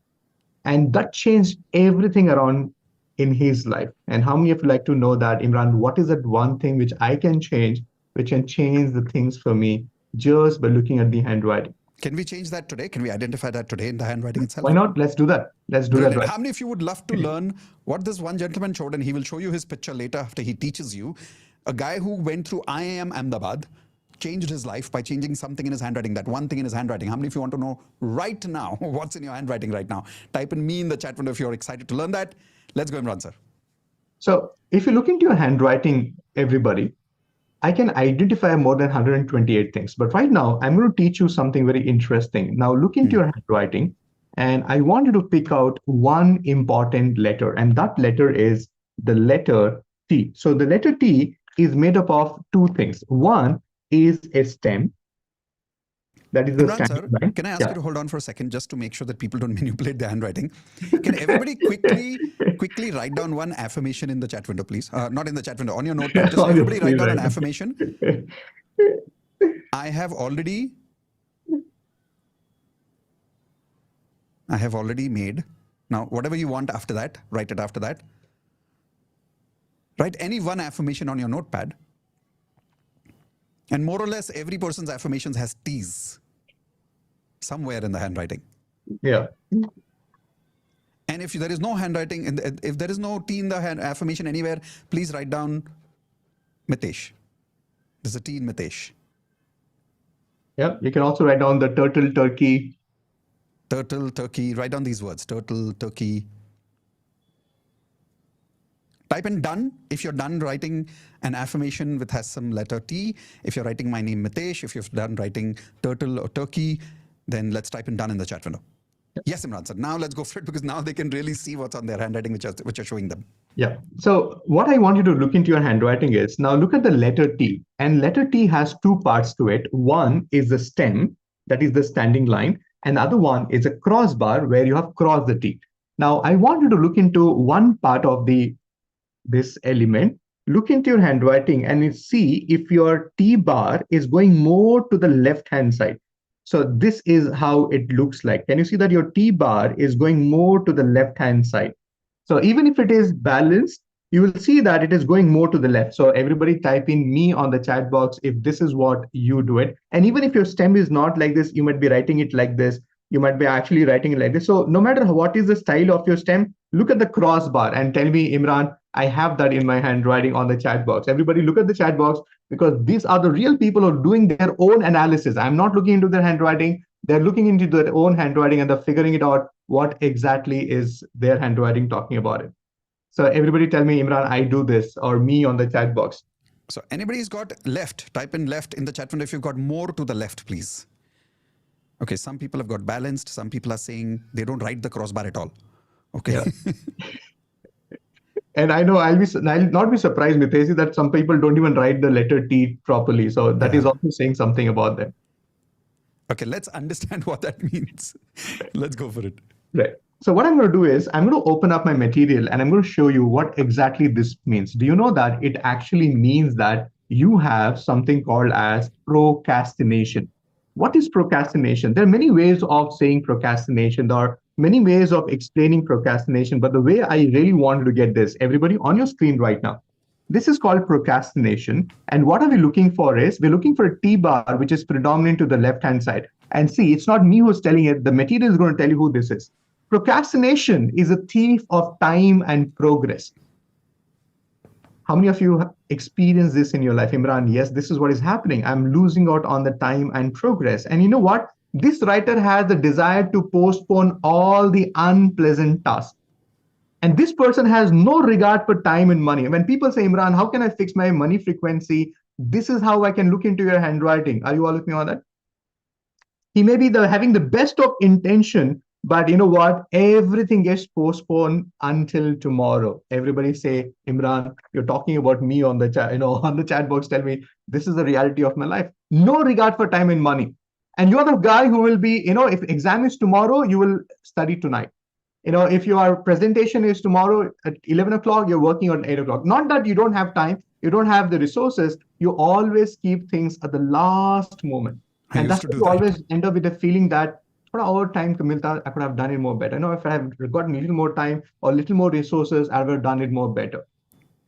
And that changed everything around in his life. And how many of you like to know that, Imran, what is that one thing which I can change, which can change the things for me just by looking at the handwriting? Can we change that today? Can we identify that today in the handwriting itself? Why not? Let's do that. Let's do that. Right. How many of you would love to learn what this one gentleman showed? And he will show you his picture later after he teaches you. A guy who went through IIM Ahmedabad, changed his life by changing something in his handwriting, that one thing in his handwriting. How many of you want to know right now what's in your handwriting right now? Type in me in the chat window if you're excited to learn that. Let's go, Imran sir. So if you look into your handwriting, everybody, I can identify more than 128 things. But right now, I'm going to teach you something very interesting. Now look into your handwriting, and I want you to pick out one important letter, and that letter is the letter T. So the letter T is made up of two things. One is a stem. That is the Imran standard sir, line. can I ask you to hold on for a second just to make sure that people don't manipulate their handwriting? Can everybody quickly write down one affirmation in the chat window, please? Not in the chat window, on your notepad. Just everybody write down an affirmation. I have already made. Now, whatever you want after that, write it after that. Write any one affirmation on your notepad. And more or less, every person's affirmations has T's somewhere in the handwriting. Yeah. And if there is no handwriting, if there is no T in the affirmation anywhere, please write down Mitesh. There's a T in Mitesh. Yeah. You can also write down the turtle, turkey. Turtle, turkey. Write down these words: turtle, turkey. Type in done if you're done writing an affirmation with has some letter T. If you're writing my name Mitesh, if you've done writing turtle or turkey, then let's type in done in the chat window. Yes, Imran sir. Now let's go for it, because now they can really see what's on their handwriting, which are showing them. Yeah. So what I want you to look into your handwriting is, now look at the letter T. And letter T has two parts to it. One is the stem, that is the standing line. And the other one is a crossbar where you have crossed the T. Now I want you to look into one part of this element. Look into your handwriting and see if your T bar is going more to the left hand side. So this is how it looks like. Can you see that your T bar is going more to the left hand side? So even if it is balanced, you will see that it is going more to the left. So everybody type in me on the chat box if this is what you do it. And even if your stem is not like this, you might be writing it like this. You might be actually writing it like this. So no matter what is the style of your stem, look at the crossbar and tell me, Imran, I have that in my handwriting on the chat box. Everybody look at the chat box, because these are the real people who are doing their own analysis. I'm not looking into their handwriting. They're looking into their own handwriting and they're figuring it out what exactly is their handwriting talking about it. So everybody tell me, Imran, I do this, or me on the chat box. So anybody's got left, type in left in the chat window if you've got more to the left, please. Okay, some people have got balanced. Some people are saying they don't write the crossbar at all. Okay. Yeah. And I know I'll not be surprised, Mitesh, that some people don't even write the letter T properly. So that is also saying something about them. Okay, let's understand what that means. Let's go for it. Right. So what I'm going to do is I'm going to open up my material and I'm going to show you what exactly this means. Do you know that it actually means that you have something called as procrastination? What is procrastination? There are many ways of saying procrastination. There are many ways of explaining procrastination, but the way I really wanted to get this, everybody on your screen right now, this is called procrastination. And what are we looking for is, we're looking for a T bar, which is predominant to the left-hand side. And see, it's not me who's telling it. The material is going to tell you who this is. Procrastination is a thief of time and progress. How many of you experience this in your life? Imran, yes, this is what is happening. I'm losing out on the time and progress. And you know what? This writer has the desire to postpone all the unpleasant tasks. And this person has no regard for time and money. When people say, Imran, how can I fix my money frequency? This is how I can look into your handwriting. Are you all with me on that? He may be having the best of intention, but you know what? Everything gets postponed until tomorrow. Everybody say, Imran, you're talking about me on the chat, on the chat box. Tell me, this is the reality of my life. No regard for time and money. And you're the guy who will be, if exam is tomorrow, you will study tonight. If your presentation is tomorrow at 11 o'clock, you're working on 8 o'clock. Not that you don't have time, you don't have the resources. You always keep things at the last moment. And that's why you always end up with a feeling that our time I could have done it more better. If I have gotten a little more time or a little more resources, I would have done it more better.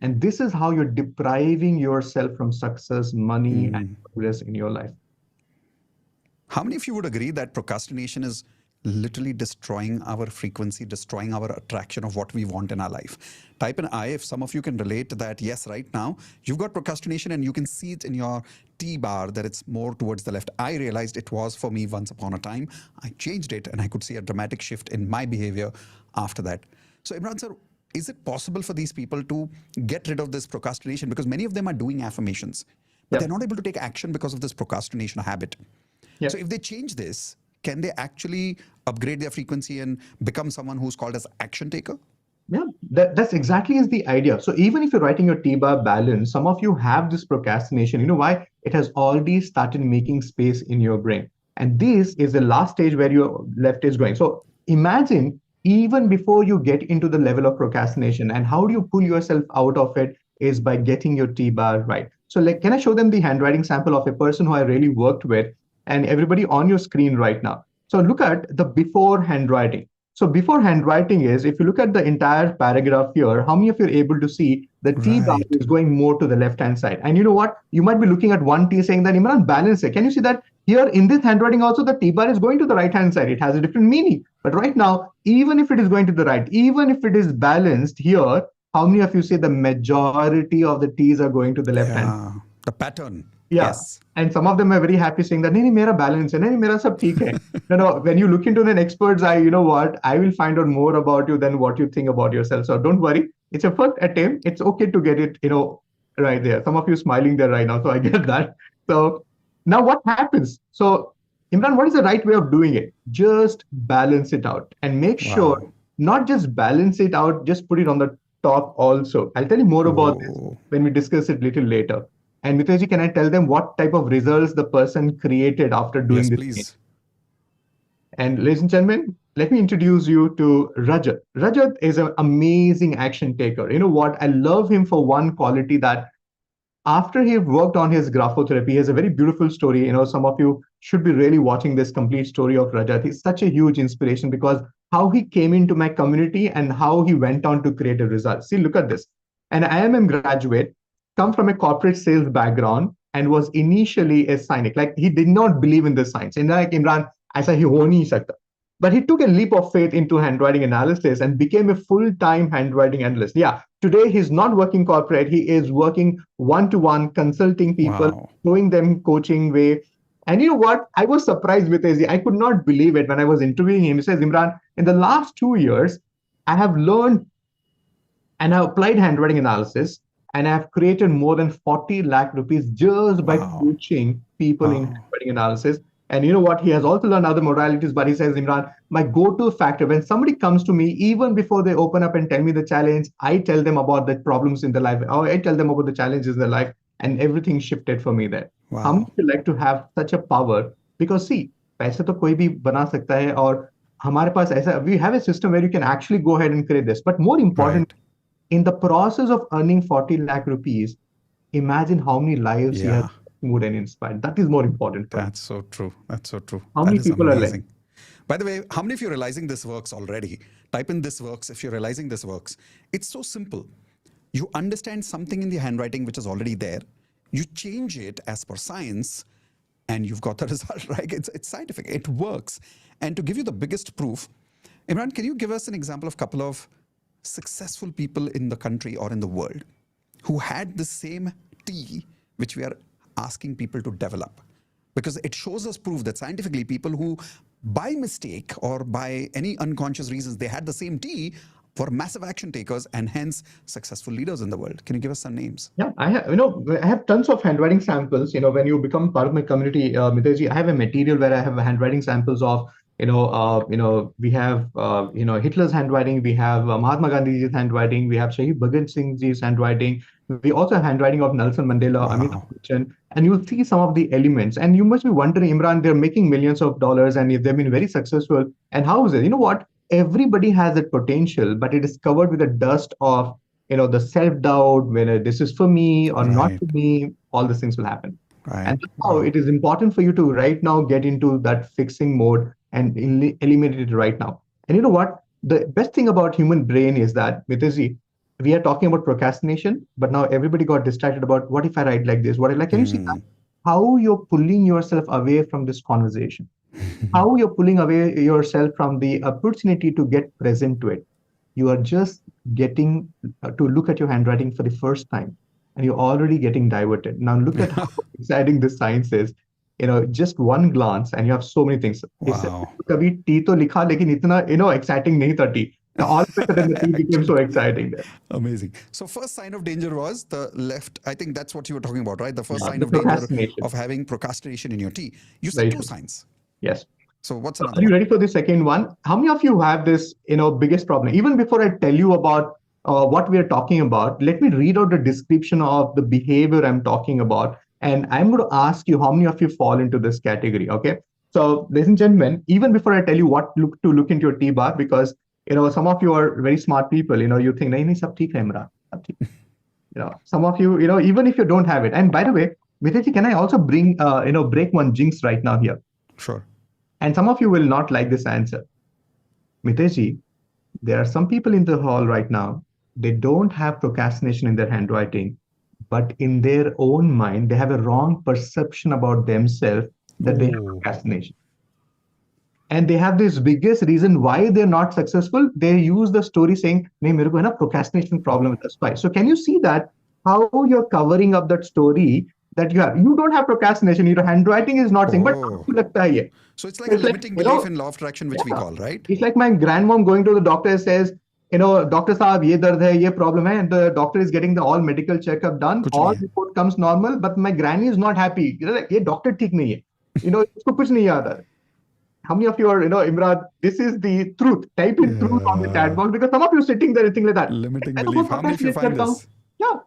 And this is how you're depriving yourself from success, money, and progress in your life. How many of you would agree that procrastination is literally destroying our frequency, destroying our attraction of what we want in our life? Type in I if some of you can relate to that. Yes, right now you've got procrastination and you can see it in your T bar that it's more towards the left. I realized it was for me once upon a time. I changed it and I could see a dramatic shift in my behavior after that. So Imran sir, is it possible for these people to get rid of this procrastination? Because many of them are doing affirmations, but they're not able to take action because of this procrastination habit. So if they change this, can they actually upgrade their frequency and become someone who's called as action taker? Yeah, that's exactly is the idea. So even if you're writing your T-bar balance, some of you have this procrastination. You know why? It has already started making space in your brain. And this is the last stage where your left is going. So imagine even before you get into the level of procrastination, and how do you pull yourself out of it is by getting your T-bar right. So can I show them the handwriting sample of a person who I really worked with? And everybody on your screen right now. So look at the before handwriting. So before handwriting is, if you look at the entire paragraph here, how many of you are able to see the T bar is going more to the left-hand side? And you know what? You might be looking at one T saying that, Imran, balance it. Can you see that here in this handwriting also, the T bar is going to the right-hand side. It has a different meaning. But right now, even if it is going to the right, even if it is balanced here, how many of you say the majority of the T's are going to the left hand? Yeah, the pattern. Yeah. Yes. And some of them are very happy saying that, नहीं नहीं मेरा balance है, नहीं नहीं मेरा सब ठीक है. No, when you look into an expert's eye, you know what? I will find out more about you than what you think about yourself. So don't worry. It's a first attempt. It's okay to get it, right there. Some of you smiling there right now, so I get that. So now what happens? So Imran, what is the right way of doing it? Just balance it out and make sure not just balance it out, just put it on the top also. I'll tell you more about this Oh. when we discuss it little later. And Mitesh, can I tell them what type of results the person created after doing Yes, this? please. And ladies and gentlemen, let me introduce you to Rajat. Rajat is an amazing action taker. You know what? I love him for one quality that after he worked on his graphotherapy, he has a very beautiful story. Some of you should be really watching this complete story of Rajat. He's such a huge inspiration because how he came into my community and how he went on to create a result. See, look at this. An IMM graduate, come from a corporate sales background and was initially a cynic. Like he did not believe in this science. And like Imran, ऐसा ही हो नहीं सकता. But he took a leap of faith into handwriting analysis and became a full-time handwriting analyst. Yeah, today he's not working corporate. He is working one-to-one, consulting people, Wow. showing them coaching way. And you know what? I was surprised with Izzy. I could not believe it when I was interviewing him. He says, Imran, in the last 2 years, I have learned and I applied handwriting analysis and I have created more than 40 lakh rupees just by coaching people in handwriting analysis. And you know what? He has also learned other modalities, but he says, Imran, my go-to factor, when somebody comes to me, even before they open up and tell me the challenge, I tell them about the problems in their life, or I tell them about the challenges in their life, and everything shifted for me there. How much you like to have such a power? Because see, पैसे तो कोई भी बना सकता है और हमारे पास ऐसा, we have a system where you can actually go ahead and create this. But more important, in the process of earning 40 lakh rupees, imagine how many lives he has moved and inspired. That is more important. That's so true. That's so true. How That many is people are amazing. like? By the way, how many of you are realizing this works already? Type in this works if you're realizing this works. It's so simple. You understand something in the handwriting which is already there. You change it as per science and you've got the result, right? It's scientific. It works. And to give you the biggest proof, Imran, can you give us an example of a couple of successful people in the country or in the world who had the same T which we are asking people to develop? Because it shows us proof that scientifically people who by mistake or by any unconscious reasons they had the same T were massive action takers and hence successful leaders in the world. Can you give us some names? Yeah, I have tons of handwriting samples. When you become part of my community, Mitesh, I have a material where I have handwriting samples of, we have, Hitler's handwriting, we have Mahatma Gandhi's handwriting, we have Shahid Bhagat Singh's handwriting. We also have handwriting of Nelson Mandela, Amitabh Bachchan, and you'll see some of the elements. And you must be wondering, Imran, they're making millions of dollars and if they've been very successful. And how is it? You know what? Everybody has that potential, but it is covered with the dust of the self-doubt, whether this is for me or not for me, all these things will happen. And that's how it is important for you to right now get into that fixing mode and eliminate it right now. And you know what? The best thing about human brain is that, Mitezi, we are talking about procrastination, but now everybody got distracted about what if I write like this? What like? Can you see that? How you're pulling yourself away from this conversation? How you're pulling away yourself from the opportunity to get present to it? You are just getting to look at your handwriting for the first time and you're already getting diverted. Now look at how exciting this science is. Just one glance and you have so many things. Wow. Kabhi tea to likha, lekin itna, exciting nahi tha tea. Now all of a sudden the tea became so exciting there. Amazing. So first sign of danger was the left. I think that's what you were talking about, right? The first sign the of danger procrastination. of having procrastination in your tea. You said two signs. Yes. So what's Are another you one? ready for the second one? How many of you have this, biggest problem? Even before I tell you about what we are talking about, let me read out the description of the behavior I'm talking about. And I'm going to ask you how many of you fall into this category, okay? So, ladies and gentlemen, even before I tell you what look into your tea bar, because, some of you are very smart people, you think, nahi, nahi, sab theek hai, Imran. Sab theek. Some of you, even if you don't have it. And by the way, Mitesh, can I also bring, break one jinx right now here? Sure. And some of you will not like this answer. Mitesh, there are some people in the hall right now, they don't have procrastination in their handwriting, but in their own mind, they have a wrong perception about themselves that they have procrastination. And they have this biggest reason why they're not successful. They use the story saying, "Nahi, mere ko hai na procrastination problem with the spy." So can you see that how you're covering up that story that you have? You don't have procrastination. Your handwriting is not saying, but Oh. aapko lagta hai ye. So it's like a It's like, limiting you know, belief in law of attraction, which we call, right? it's like my grandmom going to the doctor and says, doctor साहब ये दर्द है, ये problem है, and the doctor is getting the all medical checkup done, कुछ all नहीं है. report comes normal, but my granny is not happy. Like, ये doctor ठीक नहीं है. उसको कुछ नहीं याद है. How many of you are, Imran, this is the truth. Type in truth on the chat box because some of you sitting there and think like that. Limiting मैं तो belief. बहुत How many of you procrastinate find करता हूँ. this? Yeah.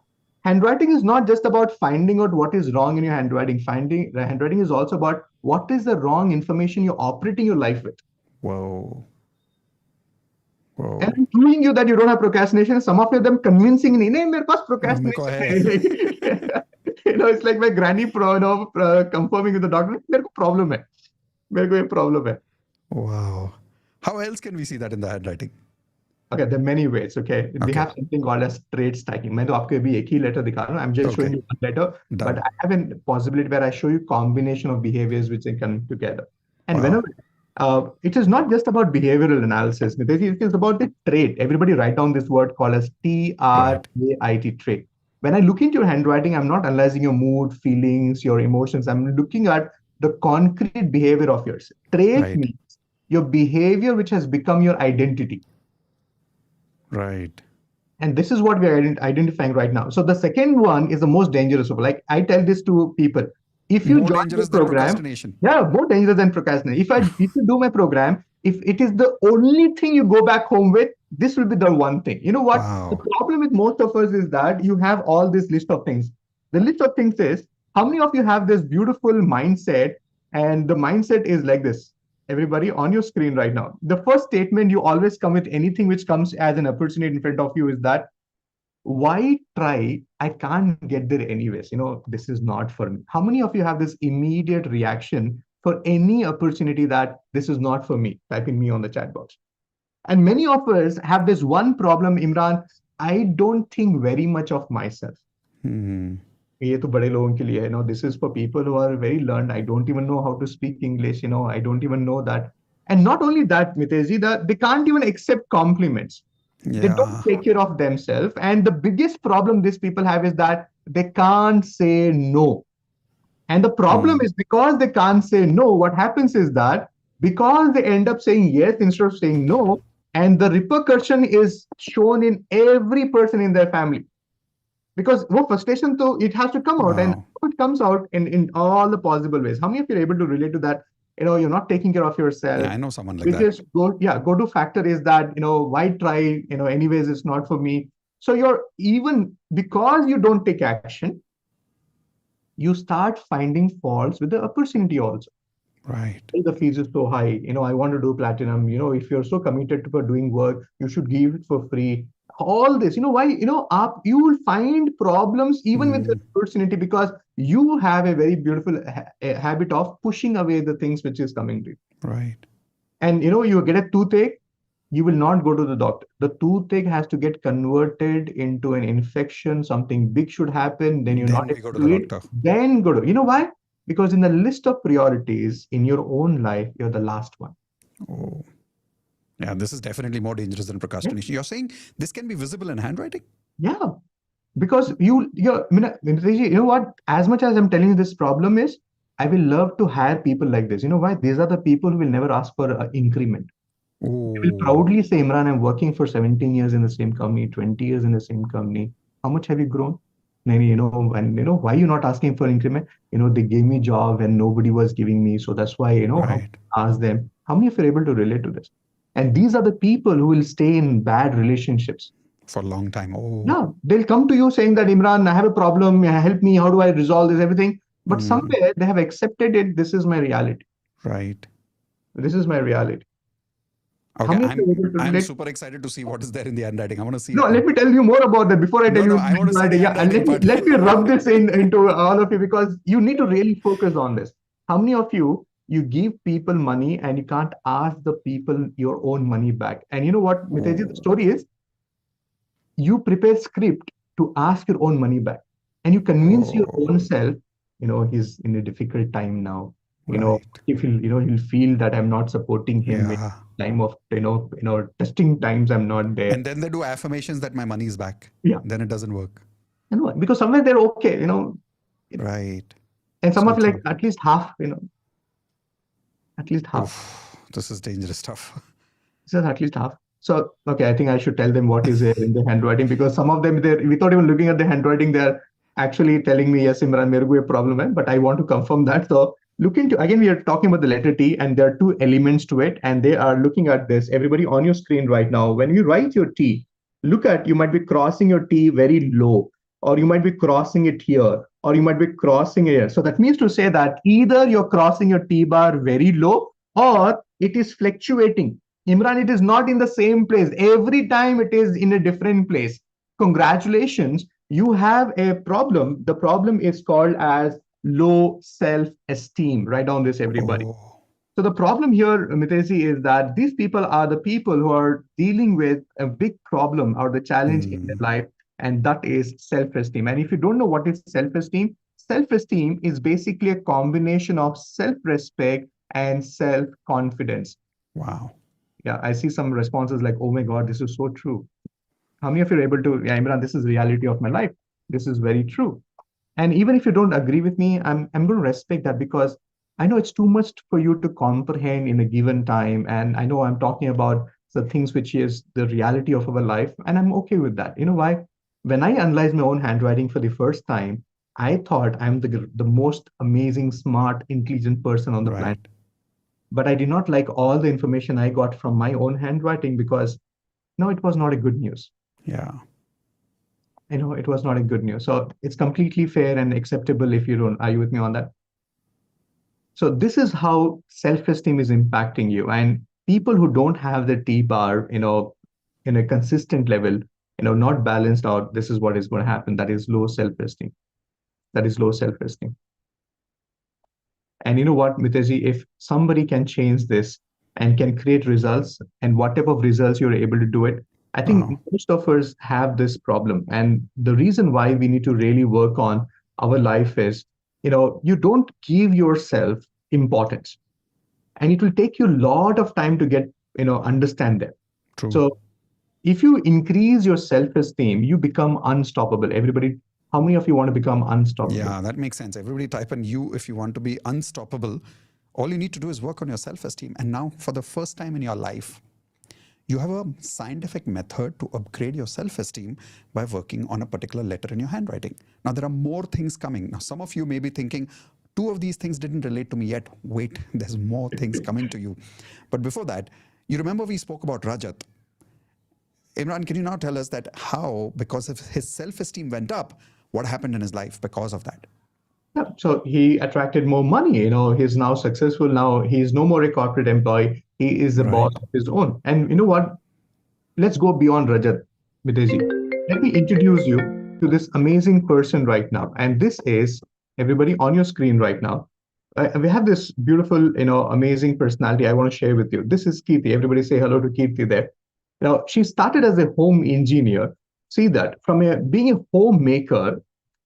Handwriting is not just about finding out what is wrong in your handwriting. Handwriting is also about what is the wrong information you're operating your life with. Whoa. Whoa. And I'm proving you that you don't have procrastination. Some of them convincing me, "नहीं मेरे पास मेरे को procrastination है." It's like my granny confirming with the doctor, "मेरे को problem है, मेरे को ये problem है." Wow. How else can we see that in the handwriting? Okay, there are many ways. Okay, we Okay. have something called as trait stacking. मैं तो आपको अभी एक ही letter दिखा रहा हूँ. I'm just Okay. showing you one letter, Done. but I have a possibility where I show you combination of behaviors which they come together. And Wow. whenever it is not just about behavioral analysis. It is about the trait. Everybody write down this word called as TRAIT, trait. When I look into your handwriting, I'm not analyzing your mood, feelings, your emotions. I'm looking at the concrete behavior of yours. Trait Right. means your behavior which has become your identity. Right. And this is what we are identifying right now. So the second one is the most dangerous. Like I tell this to people, if you More join dangerous the than program, procrastination. yeah, more dangerous than procrastination. If you do my program, if it is the only thing you go back home with, this will be the one thing. You know what? Wow. The problem with most of us is that you have all this list of things. The list of things is, how many of you have this beautiful mindset, and the mindset is like this? Everybody on your screen right now. The first statement you always come with anything which comes as an opportunity in front of you is that, why try? I can't get there anyways. This is not for me. How many of you have this immediate reaction for any opportunity that this is not for me? Type in me on the chat box. And many of us have this one problem, Imran. I don't think very much of myself. ये तो बड़े लोगों के लिए है. This is for people who are very learned. I don't even know how to speak English. I don't even know that. And not only that, Mitesh, that they can't even accept compliments. They don't take care of themselves. And the biggest problem these people have is that they can't say no. And the problem is because they can't say no, what happens is that because they end up saying yes instead of saying no, and the repercussion is shown in every person in their family. Because frustration, though, it has to come out, and it comes out in all the possible ways. How many of you are able to relate to that? You're not taking care of yourself. Yeah, I know someone like that. Go to factor is that, why try, anyways, it's not for me. So you're, even because you don't take action, you start finding faults with the opportunity also. Right. The fees is so high. I want to do platinum. If you're so committed to doing work, you should give it for free. All this, why, you will find problems even with the opportunity because you have a very beautiful habit of pushing away the things which is coming to you. Right. And, you get a toothache, you will not go to the doctor. The toothache has to get converted into an infection. Something big should happen. Then you're Then not we able go to to do the it. doctor. Then go to, why? Because in the list of priorities in your own life, you're the last one. Oh. Yeah, this is definitely more dangerous than procrastination. You're saying this can be visible in handwriting? Yeah, because you know what? As much as I'm telling you this problem is, I will love to hire people like this. You know why? These are the people who will never ask for an increment. They will proudly say, Imran, I'm working for 17 years in the same company, 20 years in the same company. How much have you grown? Maybe, why you not asking for increment? They gave me job when nobody was giving me. So that's why, Right. ask them. How many of you are able to relate to this? And these are the people who will stay in bad relationships. For a long time. Oh. Yeah, they'll come to you saying that, Imran, I have a problem. Help me. How do I resolve this, everything? But somewhere they have accepted it. This is my reality. Right. This is my reality. Okay, I'm super excited to see what is there in the handwriting. I want to see. No, let me tell you more about that before I tell you. I want to see the handwriting part. Let me rub this into all of you because you need to really focus on this. How many of you give people money and you can't ask the people your own money back? And you know what, Mitesh, the story is, you prepare script to ask your own money back, and you convince your own self, he's in a difficult time now. Right. He'll feel that I'm not supporting him in Yeah. time of, testing times, I'm not there. And then they do affirmations that my money is back. Yeah. Then it doesn't work. Because somewhere they're okay, Right. and some So of you like true. at least half, at least half. Oof, this is dangerous stuff. Just at least half. So, okay, I think I should tell them what is there in the handwriting, because some of them, they're without even looking at the handwriting, they're actually telling me, yes, Imran, mere ko ye problem hai, but I want to confirm that. So, look into, again, we are talking about the letter T, and there are two elements to it, and they are looking at this. Everybody on your screen right now, when you write your T, you might be crossing your T very low, or you might be crossing it here, or you might be crossing it here. So that means to say that either you're crossing your T bar very low, or it is fluctuating. Imran, it is not in the same place. Every time it is in a different place. Congratulations, you have a problem. The problem is called as low self-esteem. Write down this, everybody. Oh, So the problem here, Mitezi, is that these people are the people who are dealing with a big problem or the challenge in their life, and that is self-esteem. And if you don't know what is self-esteem is basically a combination of self-respect and self-confidence. wow. Yeah, I see some responses like, oh my God, this is so true. How many of you are able to, yeah, Imran, this is the reality of my life. This is very true. And even if you don't agree with me, I'm going to respect that, because I know it's too much for you to comprehend in a given time. And I know I'm talking about the things which is the reality of our life. And I'm okay with that. You know why? When I analyzed my own handwriting for the first time, I thought I'm the most amazing, smart, intelligent person on the planet. Right. But I did not like all the information I got from my own handwriting, because no, it was not a good news. Yeah. It was not a good news. So it's completely fair and acceptable if you don't. Are you with me on that? So this is how self-esteem is impacting you. And people who don't have the T bar, in a consistent level, not balanced out, this is what is going to happen. That is low self-esteem. That is low self-esteem. And you know what, Miteji, if somebody can change this and can create results, and what type of results you're able to do it, I think Wow. most of us have this problem. And the reason why we need to really work on our life is, you don't give yourself importance. And it will take you a lot of time to get, understand that. True. So if you increase your self-esteem, you become unstoppable. Everybody, how many of you want to become unstoppable? Yeah, that makes sense. Everybody type in you if you want to be unstoppable. All you need to do is work on your self-esteem. And now, for the first time in your life, you have a scientific method to upgrade your self-esteem by working on a particular letter in your handwriting. Now, there are more things coming. Now, some of you may be thinking, two of these things didn't relate to me yet. Wait, there's more things coming to you. But before that, you remember we spoke about Rajat. Imran, can you now tell us that how, because of his self-esteem went up, what happened in his life because of that? Yeah, so he attracted more money. He's now successful. Now he's no more a corporate employee. He is the boss of his own. And you know what? Let's go beyond Rajat, Miteji. Let me introduce you to this amazing person right now. And this is everybody on your screen right now. We have this beautiful, amazing personality I want to share with you. This is Kirti. Everybody say hello to Kirti there. Now, she started as a home engineer. See that, from being a homemaker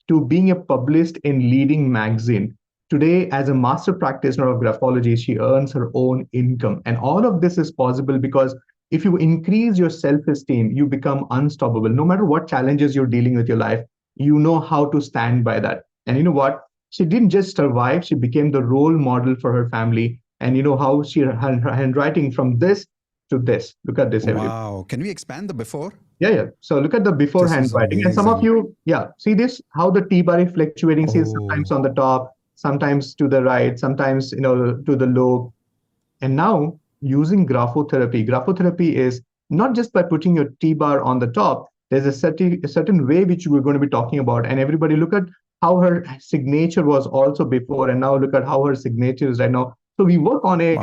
to being a published in leading magazine. Today, as a master practitioner of graphology, she earns her own income. And all of this is possible because if you increase your self-esteem, you become unstoppable. No matter what challenges you're dealing with your life, you know how to stand by that. And you know what? She didn't just survive, she became the role model for her family. And you know how her handwriting from this to this. Look at this, everybody. Wow. Can we expand the before? Yeah. So look at the before This is handwriting. And some of amazing. you, see this, how the T-bar is fluctuating. See, sometimes on the top, sometimes to the right, sometimes, to the low. And now using graphotherapy. Graphotherapy is not just by putting your T-bar on the top. There's a certain way which we're going to be talking about. And everybody look at how her signature was also before, and now look at how her signature is right now. So we work on a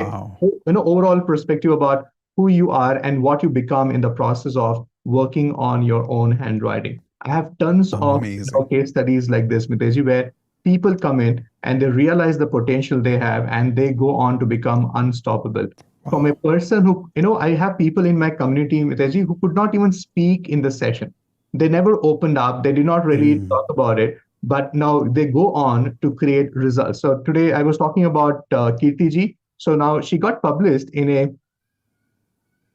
overall perspective about who you are and what you become in the process of working on your own handwriting. I have tons of case studies like this, Miteji, where people come in and they realize the potential they have and they go on to become unstoppable. From a person who, I have people in my community, Miteji, who could not even speak in the session. They never opened up. They did not really talk about it. but now they go on to create results. So today I was talking about Kirti ji. So now she got published in a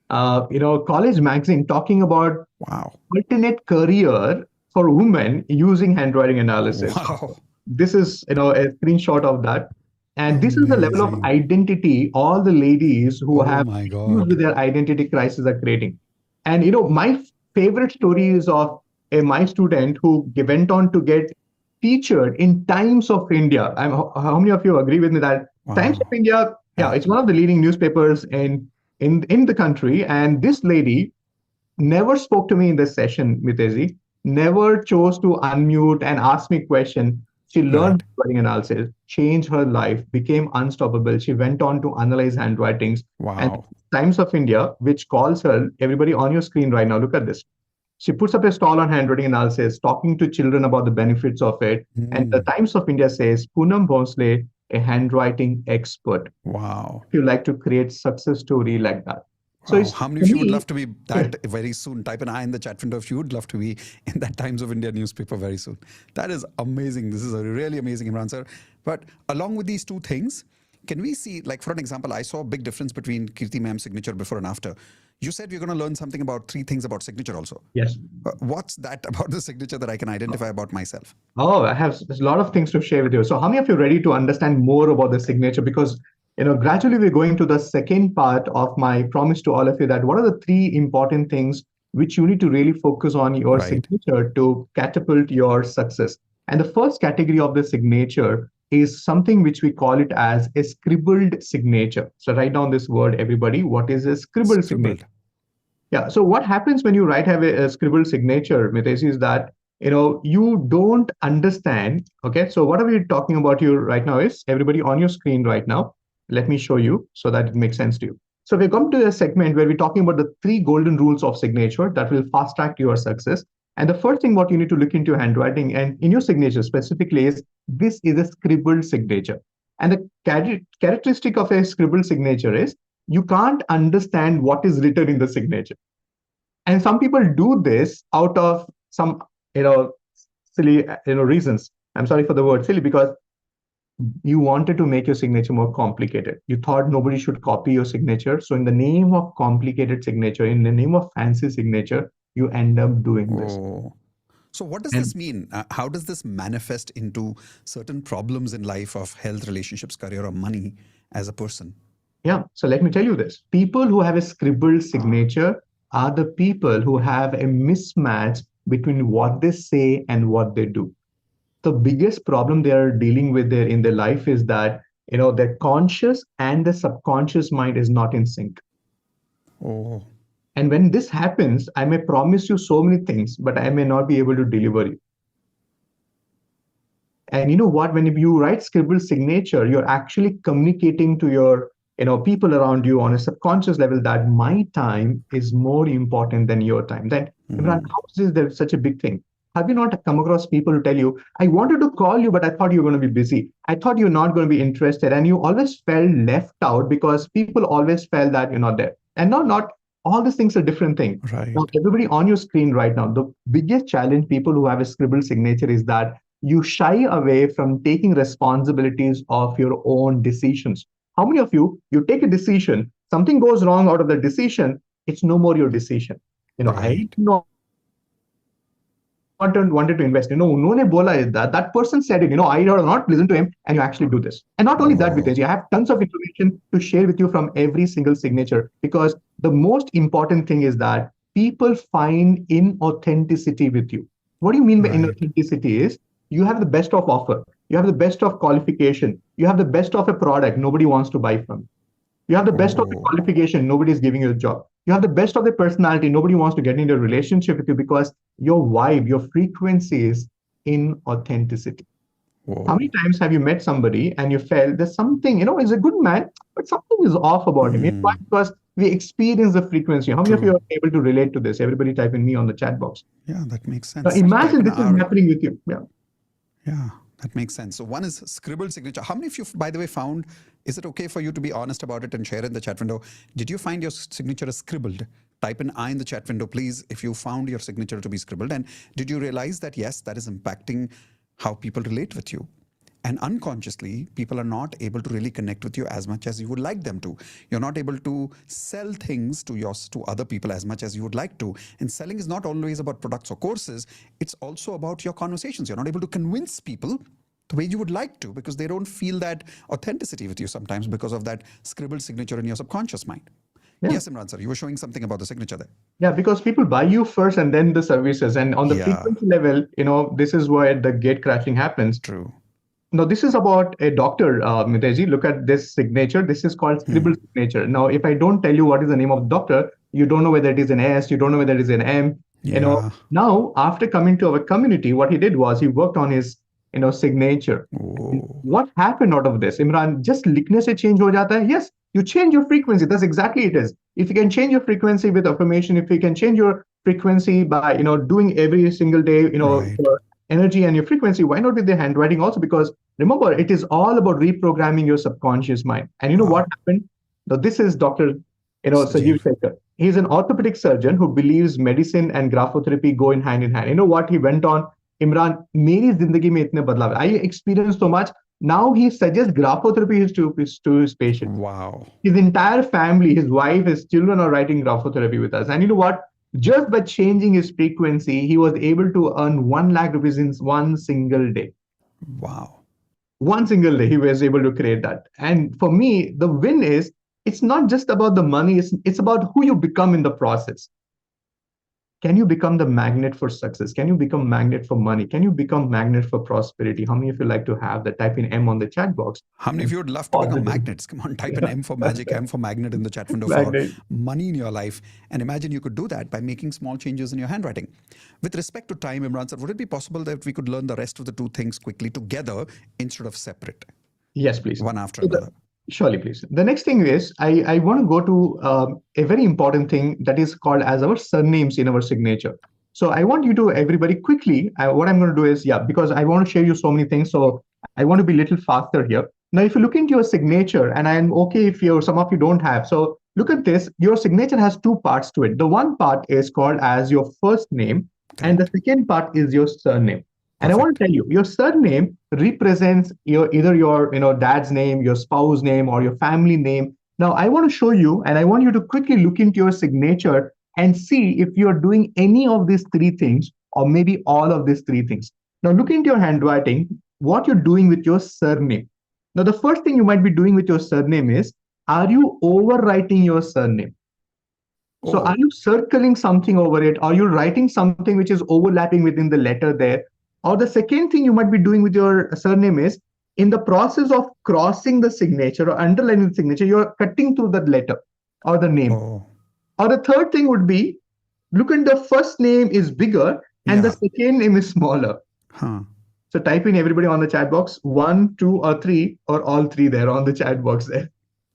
college magazine talking about Wow. alternate career for women using handwriting analysis. Wow. This is a screenshot of that, and this is the level of Amazing. identity all the ladies who Oh have my issues God. with their identity crisis are creating. And my favorite story is of my student who went on to get featured in Times of India. How many of you agree with me that Times of Wow. India, yeah, Yeah. it's one of the leading newspapers in the country. And this lady never spoke to me in this session, Mitezi, never chose to unmute and ask me question. She learned Right. handwriting analysis, changed her life, became unstoppable. She went on to analyze handwritings. And Wow. Times of India, which calls her, everybody on your screen right now, look at this. She puts up a stall on handwriting analysis, talking to children about the benefits of it. And the Hmm. Times of India says, Poonam Bhonsle, a handwriting expert. Wow. If you like to create success story like that. So Wow. it's How many to of you would me, love to be that very soon? Type an I in the chat window if you would love to be in that Times of India newspaper very soon. That is amazing. This is a really amazing, Imran sir. But along with these two things, can we see, like for an example, I saw a big difference between Kirti ma'am's signature before and after. You said we're going to learn something about three things about signature also. yes. What's that about the signature that I can identify about myself? Oh, I have a lot of things to share with you. So, how many of you are ready to understand more about the signature? Because gradually we're going to the second part of my promise to all of you that what are the three important things which you need to really focus on your Right. signature to catapult your success. And the first category of the signature is something which we call it as a scribbled signature. So, write down this word, everybody. What is a scribbled signature? Scribbled. Yeah. So what happens when you write have a scribbled signature, Mitesh, is that you don't understand. Okay. So what are we talking about here right now is everybody on your screen right now. Let me show you so that it makes sense to you. So we come to a segment where we're talking about the three golden rules of signature that will fast track your success. And the first thing what you need to look into handwriting and in your signature specifically is this is a scribbled signature. And the characteristic of a scribbled signature is you can't understand what is written in the signature. And some people do this out of some silly reasons. I'm sorry for the word silly, because you wanted to make your signature more complicated. You thought nobody should copy your signature. So in the name of complicated signature, in the name of fancy signature, you end up doing this. Oh. So what does And this mean? How does this manifest into certain problems in life of health, relationships, career, or money as a person? yeah, so let me tell you this. People who have a scribbled signature are the people who have a mismatch between what they say and what they do. The biggest problem they are dealing with there in their life is that their conscious and the subconscious mind is not in sync. Oh. And when this happens, I may promise you so many things, but I may not be able to deliver you. And you know what? When you write scribbled signature, you're actually communicating to your people around you on a subconscious level that my time is more important than your time. Then Imran, how is this there such a big thing? Have you not come across people who tell you, I wanted to call you, but I thought you were going to be busy. I thought you're not going to be interested. And you always felt left out because people always felt that you're not there. And no, not all these things are different things. Right. Now, everybody on your screen right now, the biggest challenge people who have a scribbled signature is that you shy away from taking responsibilities of your own decisions. How many of you take a decision, something goes wrong out of the decision, it's no more your decision. I Right. know wanted to invest. Unhone bola is that person said it. I have not listened to him, and you actually do this. And not only that, Oh. Vitesh, I have tons of information to share with you from every single signature because the most important thing is that people find inauthenticity with you. What do you mean by Right. inauthenticity is you have the best of offer, you have the best of qualification, you have the best of a product nobody wants to buy from. You have the best of the Oh. qualification, nobody is giving you a job. You have the best of the personality, nobody wants to get into a relationship with you because your vibe, your frequency is in authenticity. How many Whoa. times have you met somebody and you felt there's something, he's a good man, but something is off about him? Why? Because we experience the frequency. How many of you True. are able to relate to this? Everybody type in me on the chat box. Yeah, that makes Now sense. Type imagine in this is R. happening with you. Yeah. Yeah, that makes sense. So one is scribbled signature. How many of you, by the way, found, is it okay for you to be honest about it and share in the chat window? Did you find your signature is scribbled? Type in I in the chat window, please, if you found your signature to be scribbled. And did you realize that, yes, that is impacting how people relate with you. And unconsciously, people are not able to really connect with you as much as you would like them to. You're not able to sell things to other people as much as you would like to. And selling is not always about products or courses. It's also about your conversations. You're not able to convince people the way you would like to because they don't feel that authenticity with you sometimes because of that scribbled signature in your subconscious mind. Yeah. Yes, Imran sir, you were showing something about the signature there. Yeah, because people buy you first and then the services. And on the Yeah. frequency level, this is where the gate crashing happens. True. Now, this is about a doctor, Mitesh. Look at this signature. This is called scribble signature. Now, if I don't tell you what is the name of the doctor, you don't know whether it is an S, you don't know whether it is an M. Yeah. Now, after coming to our community, what he did was he worked on his, signature. Oh. What happened out of this? Imran, just likhne se change ho jata hai? Yes, you change your frequency. That's exactly it is. If you can change your frequency with affirmation, if you can change your frequency by, doing every single day, Right. your energy and your frequency, why not with the handwriting also? Because remember, it is all about reprogramming your subconscious mind. And you know what happened? Now, this is Dr. Sajeev Shekhar. He's an orthopedic surgeon who believes medicine and graphotherapy go in hand in hand. You know what? He went on, Imran, मेरी जिंदगी में इतने बदलाव. I experienced so much. Now he suggests graphotherapy to his patients. Wow. His entire family, his wife, his children are writing graphotherapy with us. And you know what? Just by changing his frequency, he was able to earn 1 lakh rupees in one single day. Wow. One single day, he was able to create that. And for me, the win is, it's not just about the money, it's about who you become in the process. Can you become the magnet for success? Can you become magnet for money? Can you become magnet for prosperity? How many of you like to have that? Type in M on the chat box. How many of you would love to become magnets? Come on, type in M for magic, M for magnet in the chat window for money in your life. And imagine you could do that by making small changes in your handwriting. With respect to time, Imran sir, would it be possible that we could learn the rest of the two things quickly together instead of separate? Yes, please. One after another. Surely, please. The next thing is, I want to go to a very important thing that is called as our surnames in our signature. So I want you to, everybody, quickly, what I'm going to do is, because I want to share you so many things, so I want to be a little faster here. Now, if you look into your signature, and I'm okay if some of you don't have, so look at this, your signature has two parts to it. The one part is called as your first name, and the second part is your surname. And I want to tell you, your surname represents either your dad's name, your spouse name, or your family name. Now, I want to show you, and I want you to quickly look into your signature and see if you're doing any of these three things, or maybe all of these three things. Now, look into your handwriting, what you're doing with your surname. Now, the first thing you might be doing with your surname is, are you overwriting your surname? So are you circling something over it? Are you writing something which is overlapping within the letter there? Or the second thing you might be doing with your surname is, in the process of crossing the signature or underlining the signature, you're cutting through that letter or the name. Or the third thing would be, look at the first name is bigger and the second name is smaller. So type in, everybody, on the chat box, 1, 2, or 3, or all three there on the chat box there.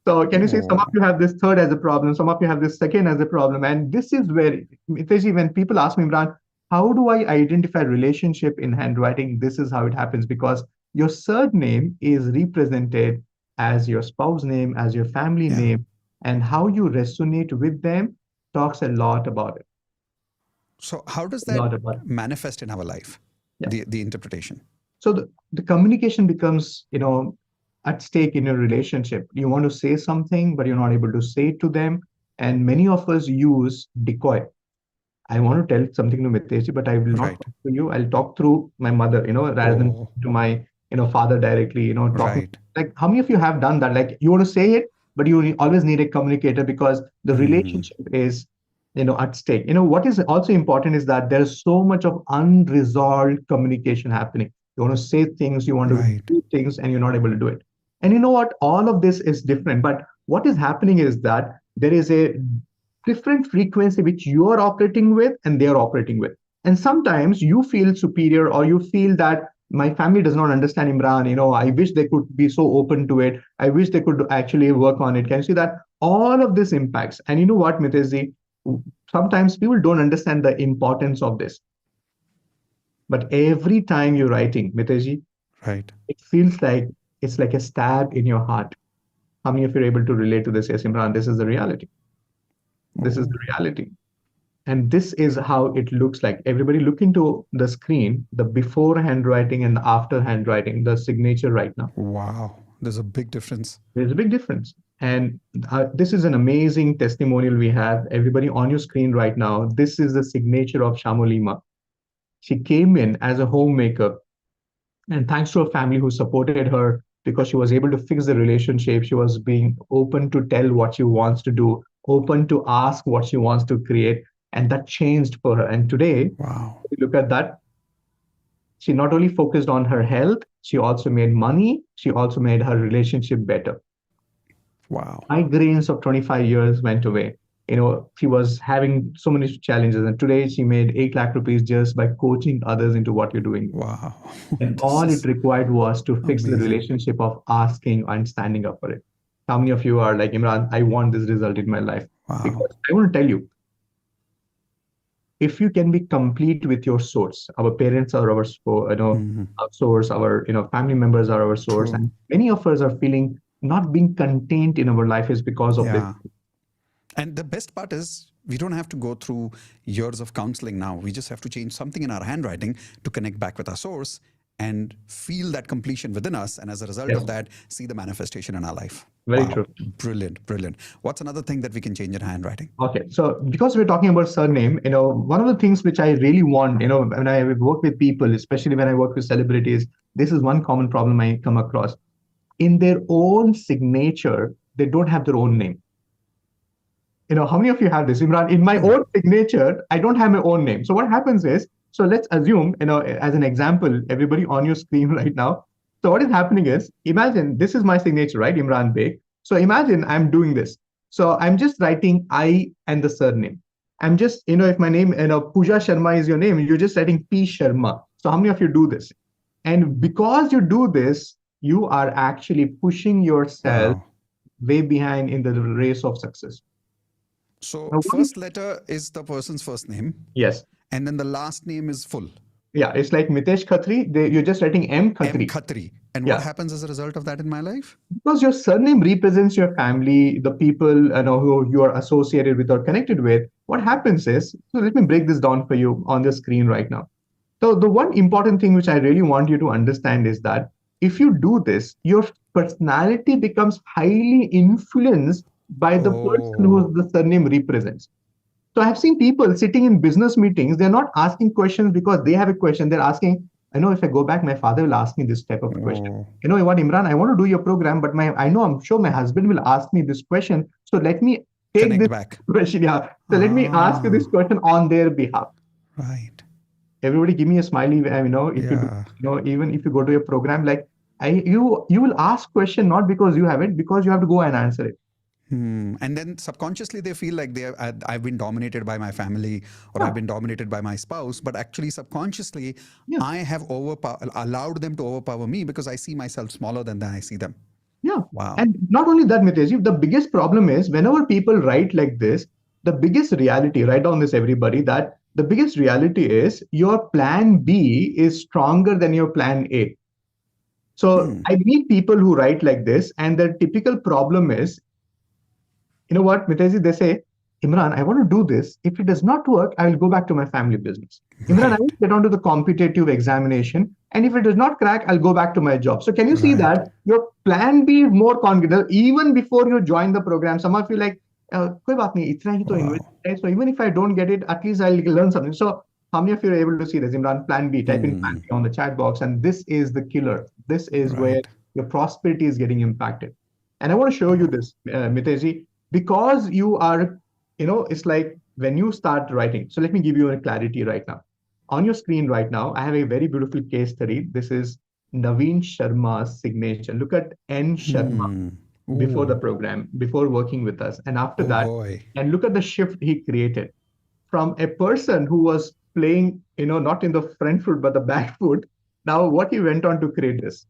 So can you see, some of you have this third as a problem, some of you have this second as a problem. And this is where, Mitesh, when people ask me, Imran, how do I identify relationship in handwriting? This is how it happens, because your surname is represented as your spouse name, as your family name, and how you resonate with them talks a lot about it. So how does that manifest in our life, the interpretation? So the communication becomes, at stake in your relationship. You want to say something, but you're not able to say it to them. And many of us use decoy. I want to tell something to Mitesh, but I will not talk to you. I'll talk through my mother, rather than to my, father directly, talking. Like, how many of you have done that? Like, you want to say it, but you always need a communicator because the relationship is, at stake. What is also important is that there's so much of unresolved communication happening. You want to say things, you want to do things, and you're not able to do it. And you know what? All of this is different. But what is happening is that there is a different frequency which you are operating with and they are operating with. And sometimes you feel superior, or you feel that my family does not understand Imran. I wish they could be so open to it. I wish they could actually work on it. Can you see that? All of this impacts. And you know what, Mitesh, sometimes people don't understand the importance of this. But every time you're writing, Mitesh, it feels like it's like a stab in your heart. How many of you are able to relate to this? Yes, Imran, this is the reality. This is the reality. And this is how it looks like. Everybody look into the screen, the before handwriting and the after handwriting, the signature right now. Wow. There's a big difference. There's a big difference. And this is an amazing testimonial we have. Everybody on your screen right now, this is the signature of Shamolima. She came in as a homemaker, and thanks to her family who supported her, because she was able to fix the relationship, she was being open to tell what she wants to do, open to ask what she wants to create, and that changed for her. And today, Wow. look at that. She not only focused on her health, she also made money, she also made her relationship better. Wow. Migraines of 25 years went away. She was having so many challenges, and today she made 8 lakh rupees just by coaching others into what you're doing. Wow. And This all is it required was to fix the amazing. relationship of asking and standing up for it. How many of you are like, Imran, I want this result in my life? Wow. Because I want to tell you, if you can be complete with your source, our parents are our our source, our family members are our source, True. and many of us are feeling not being contained in our life is because of this. Yeah. And the best part is we don't have to go through years of counseling now. We just have to change something in our handwriting to connect back with our source and feel that completion within us. And as a result Yes. of that, see the manifestation in our life. Very Wow. true. Brilliant, brilliant. What's another thing that we can change in handwriting? Okay, so because we're talking about surname, one of the things which I really want, when I work with people, especially when I work with celebrities, this is one common problem I come across. In their own signature, they don't have their own name. How many of you have this? Imran, in my own signature, I don't have my own name. So what happens is, so let's assume, as an example, everybody on your screen right now. So what is happening is, imagine this is my signature, right? Imran Baig. So imagine I'm doing this. So I'm just writing I and the surname. I'm just, if my name, Pooja Sharma is your name, you're just writing P Sharma. So how many of you do this? And because you do this, you are actually pushing yourself Wow. way behind in the race of success. So Now, what first letter is the person's first name, Yes. and then the last name is full. Yeah, it's like Mitesh Khatri. You're just writing M Khatri. M. Khatri. And Yeah. what happens as a result of that in my life? Because your surname represents your family, the people who you are associated with or connected with. What happens is, so let me break this down for you on the screen right now. So the one important thing which I really want you to understand is that if you do this, your personality becomes highly influenced by the person who the surname represents. So I've seen people sitting in business meetings, they're not asking questions because they have a question. They're asking, I know if I go back, my father will ask me this type of question. You know what, Imran, I want to do your program, but I'm sure my husband will ask me this question. So let me take Connect this back. question. Yeah. So let me ask you this question on their behalf. Right. Everybody give me a smiley, if you do, even if you go to your program, like you will ask question not because you have it, because you have to go and answer it. And then subconsciously they feel like I've been dominated by my family, or I've been dominated by my spouse, but actually subconsciously I have allowed them to overpower me because I see myself smaller than I see them. Yeah. Wow. And not only that, Mitesh, the biggest problem is whenever people write like this, the biggest reality, write down this everybody, that the biggest reality is your plan B is stronger than your plan A. So I meet people who write like this, and the typical problem is, you know what, Mitesh, they say, Imran, I want to do this. If it does not work, I will go back to my family business. Imran, I will get onto the competitive examination. And if it does not crack, I'll go back to my job. So can you see that your plan B is more confident even before you join the program? Some of you like, "Koi baat nahi, itna hi to invest hai. So even if I don't get it, at least I'll learn something." So how many of you are able to see this? Imran, plan B, type in plan B on the chat box. And this is the killer. This is where your prosperity is getting impacted. And I want to show you this, Mitesh, because you are, it's like when you start writing. So let me give you a clarity right now. On your screen right now, I have a very beautiful case study. This is Naveen Sharma's signature. Look at N Sharma before the program, before working with us. And after that, and look at the shift he created from a person who was playing, not in the front foot, but the back foot. Now, what he went on to create this.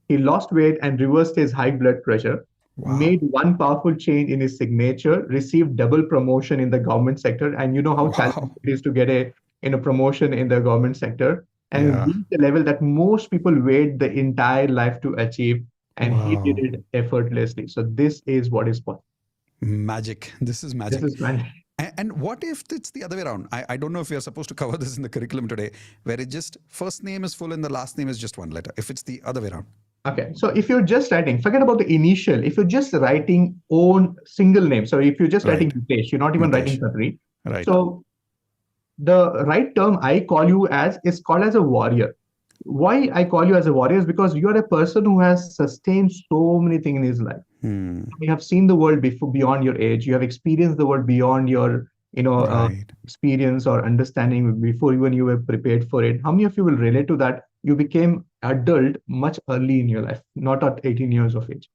He lost weight and reversed his high blood pressure, made one powerful change in his signature, received double promotion in the government sector. And you know how challenging it is to get a promotion in the government sector, and reach the level that most people wait the entire life to achieve. And he did it effortlessly. So this is what is possible. Magic. This is magic. This is magic. And what if it's the other way around? I don't know if we are supposed to cover this in the curriculum today, where it just first name is full and the last name is just one letter. If it's the other way around. Okay, so if you're just writing, forget about the initial. If you're just writing own single name, so if you're just writing Mitesh, you're not even writing Khatri. Right. So the right term I call you as is called as a warrior. Why I call you as a warrior is because you are a person who has sustained so many things in his life. You have seen the world before beyond your age. You have experienced the world beyond your, experience or understanding before even you were prepared for it. How many of you will relate to that? You became adult much early in your life, not at 18 years of age.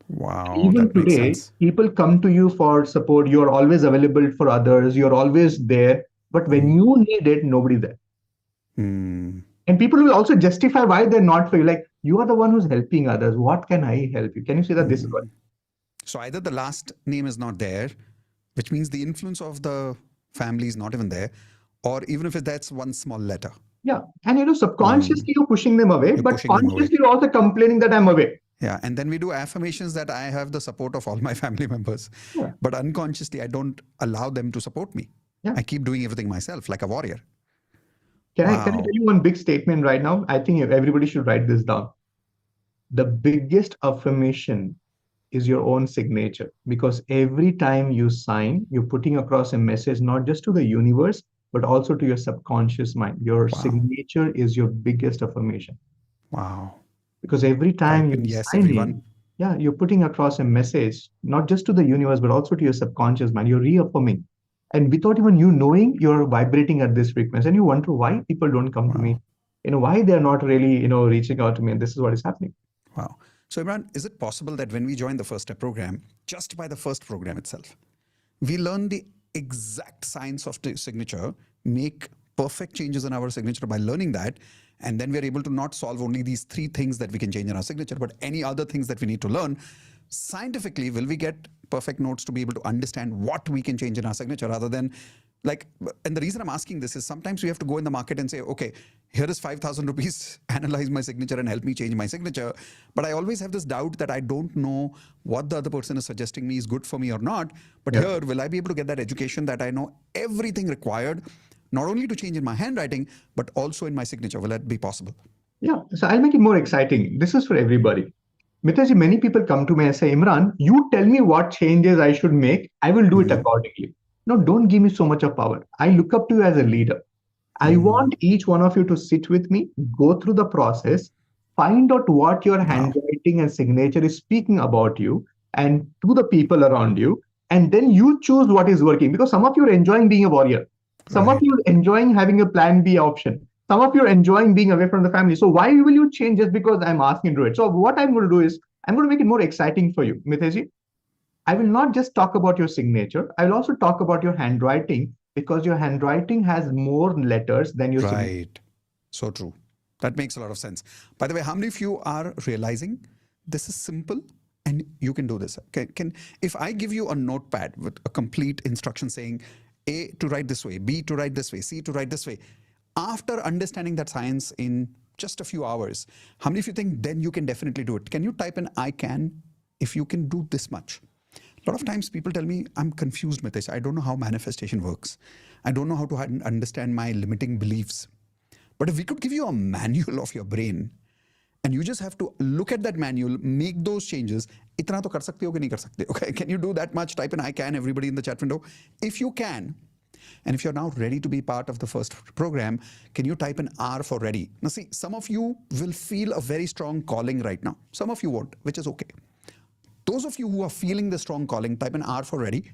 Wow. Even that makes today, sense. people come to you for support. You're always available for others. You're always there. But when you need it, nobody's there. And people will also justify why they're not for you. Like, you are the one who's helping others. What can I help you? Can you say that this is what? So either the last name is not there, which means the influence of the family is not even there, or even if that's one small letter. Yeah. And subconsciously you're pushing them away, but pushing them away. consciously you're also complaining that I'm away. Yeah. And then we do affirmations that I have the support of all my family members. Yeah. But unconsciously, I don't allow them to support me. Yeah. I keep doing everything myself like a warrior. Can I tell you one big statement right now? I think everybody should write this down. The biggest affirmation is your own signature, because every time you sign, you're putting across a message, not just to the universe, but also to your subconscious mind. Your signature is your biggest affirmation. Wow. Because every time you yes, sign everyone. in, you're putting across a message, not just to the universe, but also to your subconscious mind. You're reaffirming. And without even you knowing, you're vibrating at this frequency. And you wonder why people don't come to me, why they're not really, reaching out to me. And this is what is happening. Wow. So Imran, is it possible that when we join the first step program, just by the first program itself, we learn the exact science of the signature, make perfect changes in our signature by learning that, and then we're able to not solve only these 3 things that we can change in our signature, but any other things that we need to learn? Scientifically, will we get perfect notes to be able to understand what we can change in our signature, rather than and the reason I'm asking this is sometimes we have to go in the market and say, okay, here is 5,000 rupees, analyze my signature and help me change my signature. But I always have this doubt that I don't know what the other person is suggesting me is good for me or not. But here, will I be able to get that education that I know everything required, not only to change in my handwriting, but also in my signature? Will that be possible? Yeah. So I'll make it more exciting. This is for everybody. Mitesh, many people come to me and say, Imran, you tell me what changes I should make. I will do it accordingly. No, don't give me so much of power. I look up to you as a leader. I want each one of you to sit with me, go through the process, find out what your handwriting and signature is speaking about you and to the people around you. And then you choose what is working, because some of you are enjoying being a warrior. Some of you are enjoying having a plan B option. Some of you are enjoying being away from the family. So why will you change just because I'm asking to do it? So what I'm going to do is I'm going to make it more exciting for you, Mitesh. I will not just talk about your signature. I will also talk about your handwriting, because your handwriting has more letters than your signature. Right. So true. That makes a lot of sense. By the way, how many of you are realizing this is simple and you can do this? If I give you a notepad with a complete instruction saying A to write this way, B to write this way, C to write this way, after understanding that science in just a few hours, how many of you think then you can definitely do it? Can you type in I can if you can do this much? A lot of times people tell me, I'm confused, Mitesh. I don't know how manifestation works. I don't know how to understand my limiting beliefs. But if we could give you a manual of your brain, and you just have to look at that manual, make those changes, itna to kar sakte ho ki nahi kar sakte? Okay, can you do that much? Type in I can, everybody in the chat window. If you can, and if you're now ready to be part of the first program, can you type in R for ready? Now see, some of you will feel a very strong calling right now. Some of you won't, which is okay. Those of you who are feeling the strong calling, type in R for ready.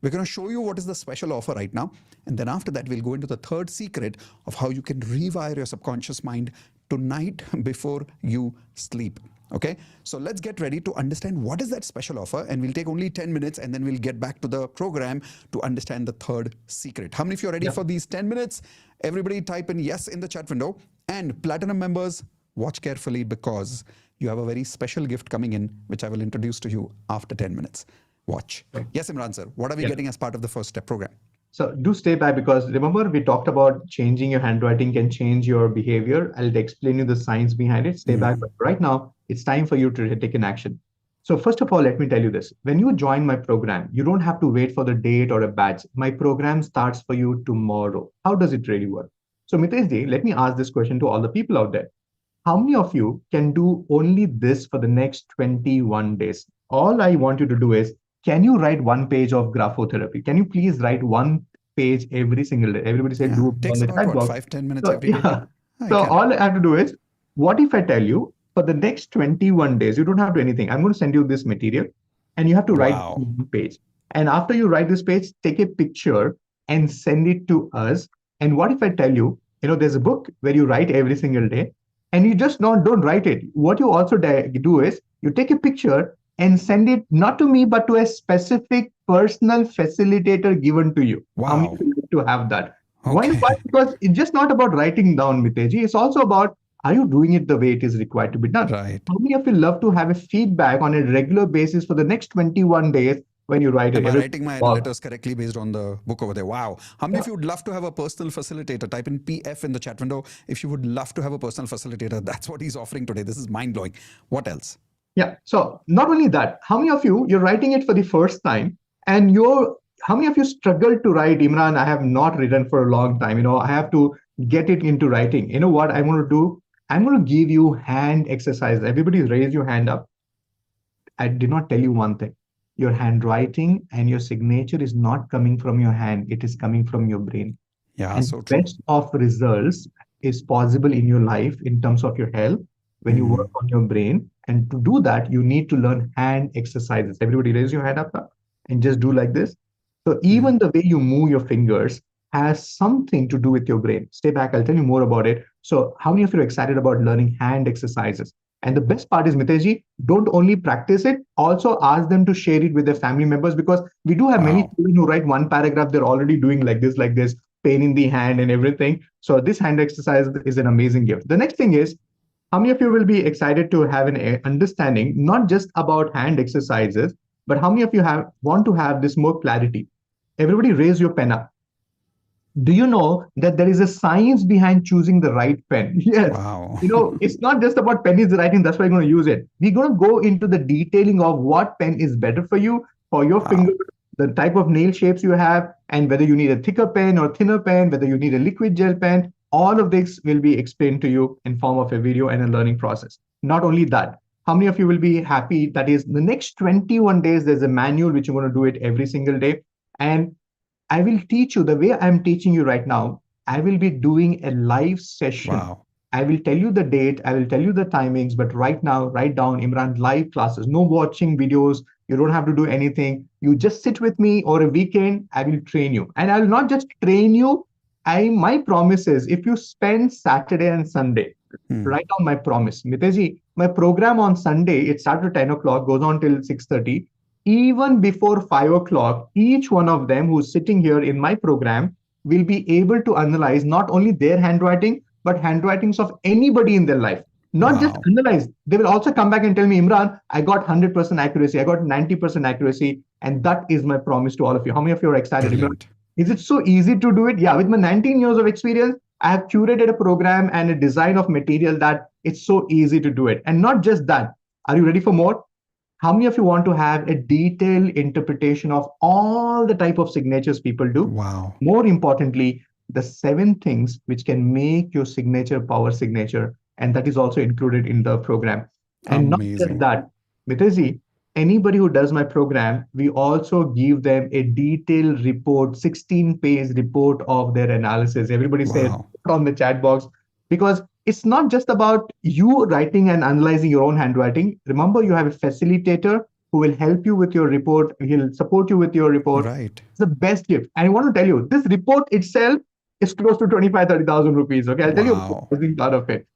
We're going to show you what is the special offer right now. And then after that, we'll go into the third secret of how you can rewire your subconscious mind tonight before you sleep. Okay, so let's get ready to understand what is that special offer, and we'll take only 10 minutes and then we'll get back to the program to understand the third secret. How many of you are ready for these 10 minutes? Everybody type in yes in the chat window. And Platinum members, watch carefully, because you have a very special gift coming in, which I will introduce to you after 10 minutes. Watch. Yes, Imran sir, what are we getting as part of the first step program? So do stay back, because remember we talked about changing your handwriting can change your behavior. I'll explain you the science behind it. Stay back. But right now, it's time for you to take an action. So first of all, let me tell you this. When you join my program, you don't have to wait for the date or a badge. My program starts for you tomorrow. How does it really work? So Mitesh ji, let me ask this question to all the people out there. How many of you can do only this for the next 21 days? All I want you to do is, can you write one page of graphotherapy? Can you please write one page every single day? Everybody said Yeah, do it on takes the about chat what, box. 5-10 minutes So, every day? yeah. I So can. all I have to do is, what if I tell you for the next 21 days, you don't have to do anything. I'm going to send you this material and you have to write Wow. one page. And after you write this page, take a picture and send it to us. And what if I tell you, there's a book where you write every single day and you just don't write it. What you also do is you take a picture and send it not to me, but to a specific personal facilitator given to you. How many Wow. of you like to have that? Why? Okay. Because it's just not about writing down, Miteji. It's also about, are you doing it the way it is required to be done? Right. How many of you love to have a feedback on a regular basis for the next 21 days when you write Am it? I writing my letters correctly based on the book over there? Wow. How many of you would love to have a personal facilitator? Type in PF in the chat window if you would love to have a personal facilitator. That's what he's offering today. This is mind blowing. What else? Yeah. So not only that, how many of you're writing it for the first time and how many of you struggle to write, Imran? I have not written for a long time. I have to get it into writing. You know what I'm going to do? I'm going to give you hand exercises. Everybody raise your hand up. I did not tell you one thing. Your handwriting and your signature is not coming from your hand. It is coming from your brain. Yeah, And so true. best of results is possible in your life in terms of your health when you work on your brain. And to do that, you need to learn hand exercises. Everybody raise your hand up and just do like this. So even the way you move your fingers has something to do with your brain. Stay back, I'll tell you more about it. So how many of you are excited about learning hand exercises? And the best part is, Mitesh, don't only practice it, also ask them to share it with their family members, because we do have many Wow. children who write one paragraph, they're already doing like this, pain in the hand and everything. So this hand exercise is an amazing gift. The next thing is, how many of you will be excited to have an understanding, not just about hand exercises, but how many of you want to have this more clarity? Everybody raise your pen up. Do you know that there is a science behind choosing the right pen? Yes. Wow. It's not just about pen is writing, that's why you're going to use it. We're going to go into the detailing of what pen is better for you, for your finger, the type of nail shapes you have, and whether you need a thicker pen or thinner pen, whether you need a liquid gel pen. All of this will be explained to you in form of a video and a learning process. Not only that, how many of you will be happy that is the next 21 days, there's a manual which you're going to do it every single day. And I will teach you the way I'm teaching you right now. I will be doing a live session. Wow. I will tell you the date, I will tell you the timings, but right now, write down Imran live classes. No watching videos. You don't have to do anything. You just sit with me or a weekend. I will train you. And I will not just train you. My promise is, if you spend Saturday and Sunday, write down my promise. Miteji, my program on Sunday, it starts at 10 o'clock, goes on till 6:30. Even before 5 o'clock, each one of them who's sitting here in my program will be able to analyze not only their handwriting, but handwritings of anybody in their life. Not just Wow. analyze, they will also come back and tell me, Imran, I got 100% accuracy, I got 90% accuracy. And that is my promise to all of you. How many of you are excited? Brilliant. Is it so easy to do it? Yeah, with my 19 years of experience, I have curated a program and a design of material that it's so easy to do it. And not just that. Are you ready for more? How many of you want to have a detailed interpretation of all the type of signatures people do? Wow. More importantly, the 7 things which can make your signature power signature. And that is also included in the program. And not just Amazing. that, Mitesh, anybody who does my program, we also give them a detailed report, 16-page report of their analysis. Everybody said Wow. on the chat box, because it's not just about you writing and analyzing your own handwriting. Remember, you have a facilitator who will help you with your report. He'll support you with your report. Right. It's the best gift. And I want to tell you, this report itself is close to 25,000-30,000 rupees. Okay, I'll tell you about Wow. the pricing part of it.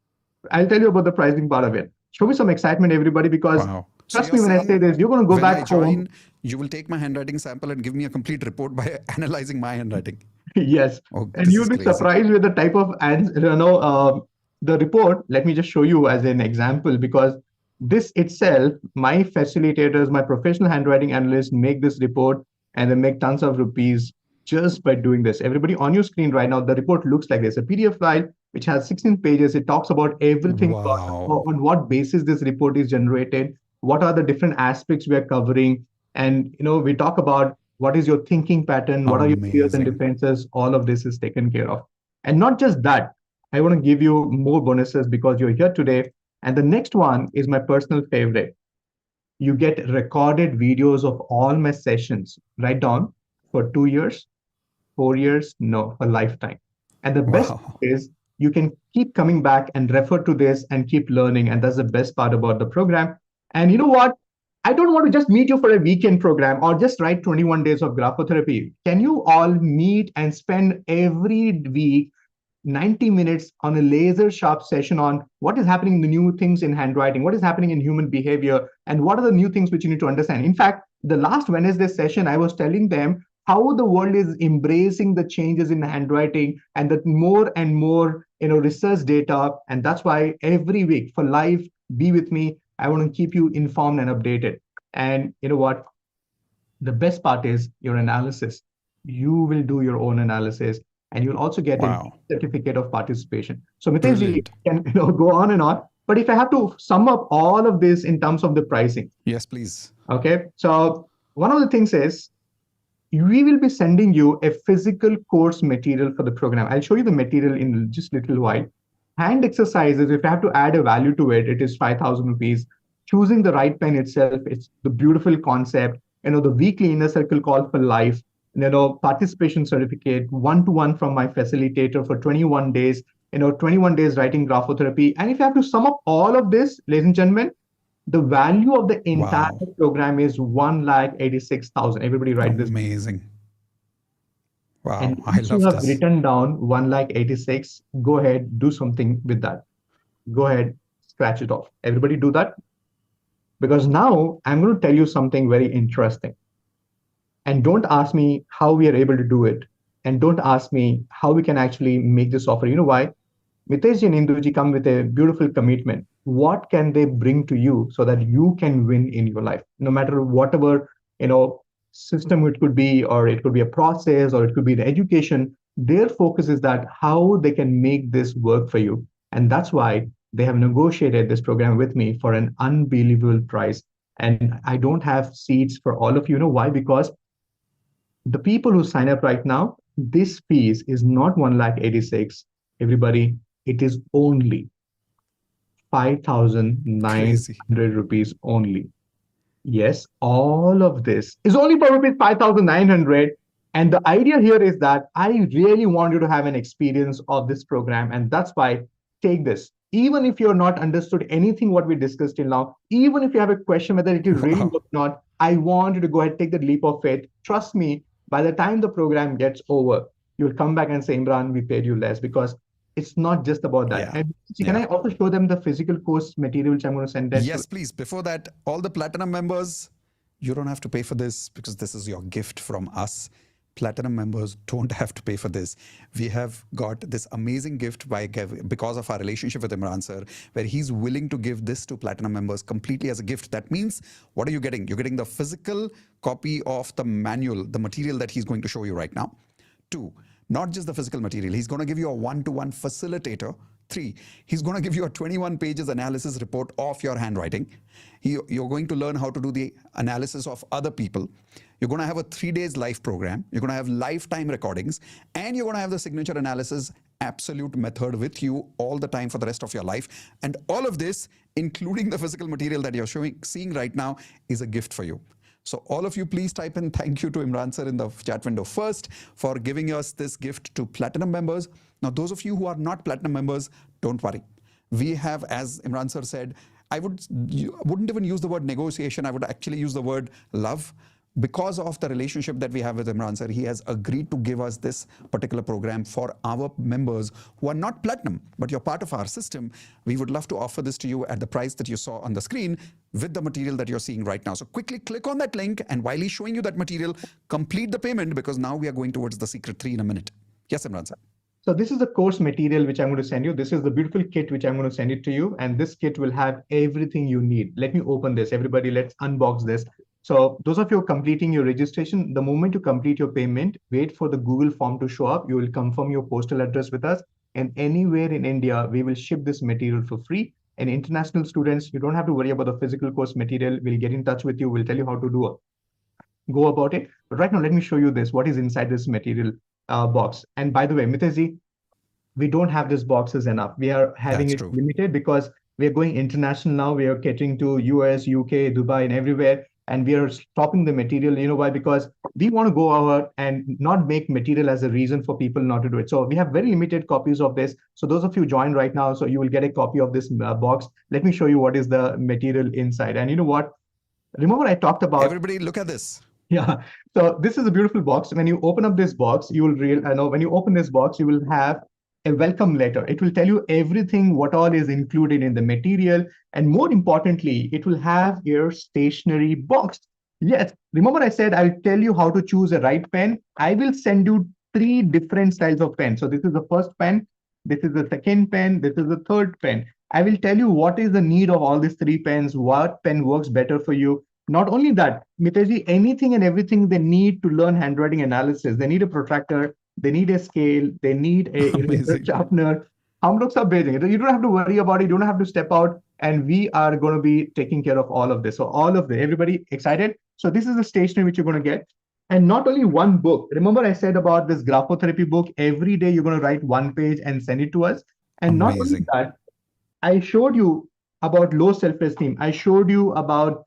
I'll tell you about the pricing part of it. Show me some excitement, everybody, because Wow. So trust you're me when I say saying this, you're going to go when I back home. join, you will take my handwriting sample and give me a complete report by analyzing my handwriting. Yes. Oh, And this you'll is be crazy. surprised with the type of the report. Let me just show you as an example, because this itself, my facilitators, my professional handwriting analysts make this report and they make tons of rupees just by doing this. Everybody on your screen right now, the report looks like this, a PDF file which has 16 pages. It talks about everything about Wow. on what basis this report is generated. what are the different aspects we are covering, and we talk about what is your thinking pattern, what are your fears and Amazing. defenses. All of this is taken care of. And not just that, I want to give you more bonuses because you're here today. And the next one is my personal favorite. You get recorded videos of all my sessions. Write down for 2 years, 4 years, no, a lifetime. And the best Wow. is you can keep coming back and refer to this and keep learning. And that's the best part about the program. And you know what? I don't want to just meet you for a weekend program or just write 21 days of graphotherapy. Can you all meet and spend every week 90 minutes on a laser sharp session on what is happening in the new things in handwriting, what is happening in human behavior, and what are the new things which you need to understand. In fact, the last Wednesday session, I was telling them how the world is embracing the changes in handwriting and that more and more research data. And that's why every week for life, be with me. I want to keep you informed and updated. And you know what? The best part is your analysis. You will do your own analysis and you'll also get a Wow. certificate of participation. So Mitesh ji Brilliant. can go on and on. But if I have to sum up all of this in terms of the pricing, Yes, please. okay. So one of the things is we will be sending you a physical course material for the program. I'll show you the material in just a little while. Hand exercises, if I have to add a value to it, it is 5,000 rupees. Choosing the right pen itself, it's the beautiful concept. The weekly inner circle call for life, participation certificate, one-to-one from my facilitator for 21 days, 21 days writing graphotherapy. And if I have to sum up all of this, ladies and gentlemen, the value of the entire Wow. program is 1,86,000. Everybody write this. Amazing. Wow. And I once you love have this. written down 1,86,000, go ahead, do something with that. Go ahead, scratch it off. Everybody do that. Because now I'm going to tell you something very interesting. And don't ask me how we are able to do it. And don't ask me how we can actually make this offer. You know why? Mitesh and Induji come with a beautiful commitment. What can they bring to you so that you can win in your life? No matter whatever, system it could be, or it could be a process, or it could be the education. Their focus is that how they can make this work for you. And that's why they have negotiated this program with me for an unbelievable price. And I don't have seats for all of you. You know why? Because the people who sign up right now, this fees is not 1,86,000. Everybody, it is only Crazy. 5,900 rupees only. Yes, all of this is only for rupees 5,900. And the idea here is that I really want you to have an experience of this program. And that's why take this. Even if you're not understood anything what we discussed till now, even if you have a question whether it is really Wow. or not, I want you to go ahead, take the leap of faith. Trust me, by the time the program gets over, you'll come back and say, Imran, we paid you less, because it's not just about that. Yeah. And can Yeah. I also show them the physical course material which I'm going to send that to? Yes, please. Before that, all the platinum members, you don't have to pay for this because this is your gift from us. Platinum members don't have to pay for this. We have got this amazing gift because of our relationship with Imran sir, where he's willing to give this to platinum members completely as a gift. That means, what are you getting? You're getting the physical copy of the manual, the material that he's going to show you right now. 2, not just the physical material. He's going to give you a one-to-one facilitator. 3, he's going to give you a 21 pages analysis report of your handwriting. You're going to learn how to do the analysis of other people. You're going to have a 3 days live program. You're going to have lifetime recordings, and you're going to have the signature analysis absolute method with you all the time for the rest of your life. And all of this, including the physical material that you're seeing right now, is a gift for you. So all of you, please type in thank you to Imran sir in the chat window first for giving us this gift to platinum members. Now, those of you who are not platinum members, don't worry. We have, as Imran sir said, I wouldn't even use the word negotiation. I would actually use the word love. Because of the relationship that we have with Imran sir, he has agreed to give us this particular program for our members who are not platinum, but you're part of our system. We would love to offer this to you at the price that you saw on the screen with the material that you're seeing right now. So quickly click on that link, and while he's showing you that material, complete the payment, because now we are going towards the secret 3 in a minute. Yes, Imran sir. So this is the course material which I'm going to send you. This is the beautiful kit which I'm going to send it to you. And this kit will have everything you need. Let me open this. Everybody, let's unbox this. So those of you completing your registration, the moment you complete your payment, wait for the Google form to show up. You will confirm your postal address with us. And anywhere in India, we will ship this material for free. And international students, you don't have to worry about the physical course material. We'll get in touch with you. We'll tell you how to go about it. But right now, let me show you this. What is inside this material box? And by the way, Mitesh, we don't have these boxes enough. We are having That's it true. limited because we are going international now. We are catering to US, UK, Dubai, and everywhere. And we are stopping the material. You know why? Because we want to go out and not make material as a reason for people not to do it. So we have very limited copies of this. So those of you join right now, so you will get a copy of this box. Let me show you what is the material inside. And you know what? Remember I talked about Everybody, look at this. yeah. So this is a beautiful box. When you open up this box, you will real I know when you open this box, you will have a welcome letter. It will tell you everything, what all is included in the material. And more importantly, it will have your stationery box. Yes. Remember I said I'll tell you how to choose a right pen. I will send you 3 different styles of pen. So this is the first pen. This is the second pen. This is the third pen. I will tell you what is the need of all these 3 pens, what pen works better for you. Not only that, Mitesh, anything and everything they need to learn handwriting analysis. They need a protractor, they need a scale, they need a eraser Amazing. sharpener. हम लोग सब भेजेंगे. You don't have to worry about it. You don't have to step out, and we are going to be taking care of all of this. So all of the everybody excited. So this is the stationery which you're going to get, and not only one book. Remember I said about this graphotherapy book. Every day you're going to write 1 page and send it to us. And not only Amazing. that, I showed you about low self-esteem. I showed you about,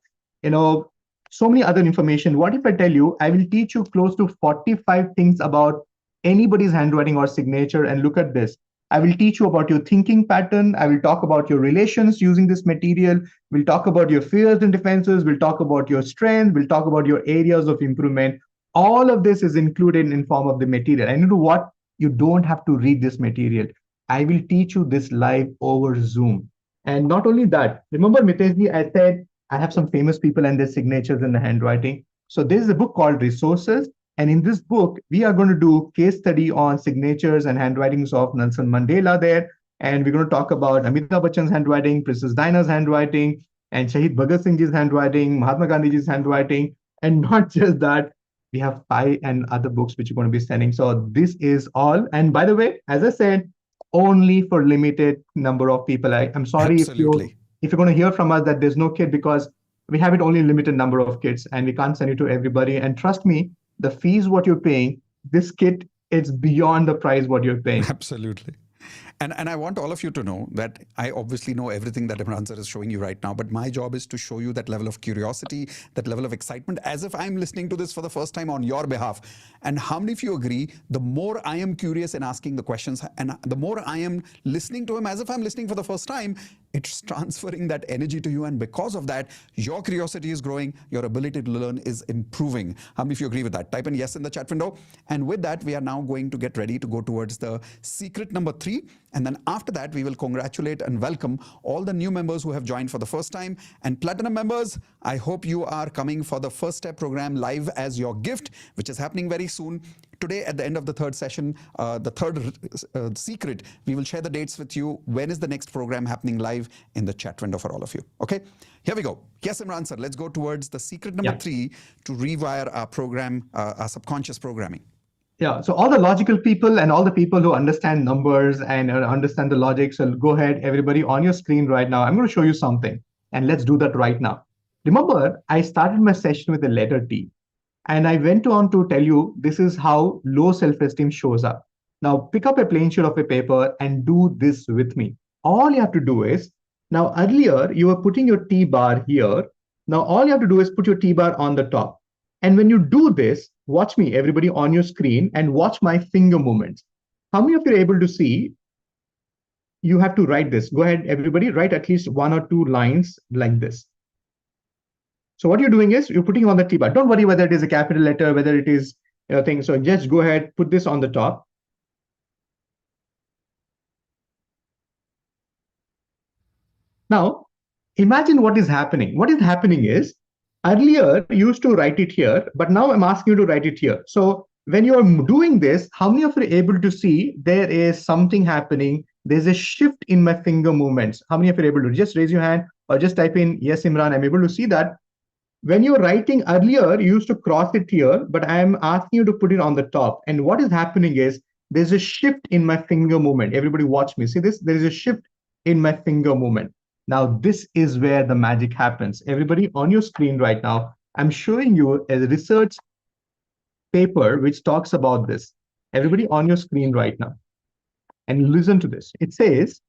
so many other information. What if I tell you, I will teach you close to 45 things about anybody's handwriting or signature, and look at this. I will teach you about your thinking pattern. I will talk about your relations using this material. We'll talk about your fears and defenses. We'll talk about your strength. We'll talk about your areas of improvement. All of this is included in form of the material. And you know what? You don't have to read this material. I will teach you this live over Zoom. And not only that, remember Miteshji, I said I have some famous people and their signatures in the handwriting. So there is a book called Resources. And in this book, we are going to do case study on signatures and handwritings of Nelson Mandela there. And we're going to talk about Amitabh Bachchan's handwriting, Princess Diana's handwriting, and Shahid Bhagat Singh Ji's handwriting, Mahatma Gandhi's handwriting. And not just that, we have 5 and other books which you're going to be sending. So this is all. And by the way, as I said, only for limited number of people. I'm sorry Absolutely. if you're going to hear from us that there's no kid, because we have it only limited number of kids and we can't send it to everybody. And trust me, the fees what you're paying, this kit, it's beyond the price what you're paying. Absolutely. And I want all of you to know that I obviously know everything that Imran sir is showing you right now, but my job is to show you that level of curiosity, that level of excitement, as if I'm listening to this for the first time on your behalf. And how many of you agree, the more I am curious in asking the questions, and the more I am listening to him as if I'm listening for the first time, it's transferring that energy to you. And because of that, your curiosity is growing, your ability to learn is improving. How many of you agree with that? Type in yes in the chat window. And with that, we are now going to get ready to go towards the secret number 3. And then after that, we will congratulate and welcome all the new members who have joined for the first time. And Platinum members, I hope you are coming for the First Step program live as your gift, which is happening very soon. Today, at the end of the third session, the third secret, we will share the dates with you. When is the next program happening live in the chat window for all of you? Okay, here we go. Yes, Imran sir, let's go towards the secret number 3 to rewire our program, our subconscious programming. Yeah, so all the logical people and all the people who understand numbers and understand the logic, so go ahead, everybody on your screen right now. I'm going to show you something, and let's do that right now. Remember, I started my session with the letter T, and I went on to tell you this is how low self-esteem shows up. Now, pick up a plain sheet of a paper and do this with me. All you have to do is, now earlier you were putting your T bar here. Now, all you have to do is put your T bar on the top. And when you do this, watch me, everybody on your screen, and watch my finger movements. How many of you are able to see? You have to write this. Go ahead, everybody, write at least 1 or 2 lines like this. So what you're doing is you're putting on the T-bar. Don't worry whether it is a capital letter, whether it is thing. So just go ahead, put this on the top. Now, imagine what is happening. What is happening is, earlier you used to write it here, but now I'm asking you to write it here. So when you're doing this, how many of you are able to see there is something happening? There's a shift in my finger movements. How many of you are able to just raise your hand or just type in, yes, Imran, I'm able to see that. When you're writing earlier, you used to cross it here, but I'm asking you to put it on the top. And what is happening is there's a shift in my finger movement. Everybody watch me. See this? There is a shift in my finger movement. Now, this is where the magic happens. Everybody on your screen right now, I'm showing you a research paper which talks about this. Everybody on your screen right now, and listen to this. It says,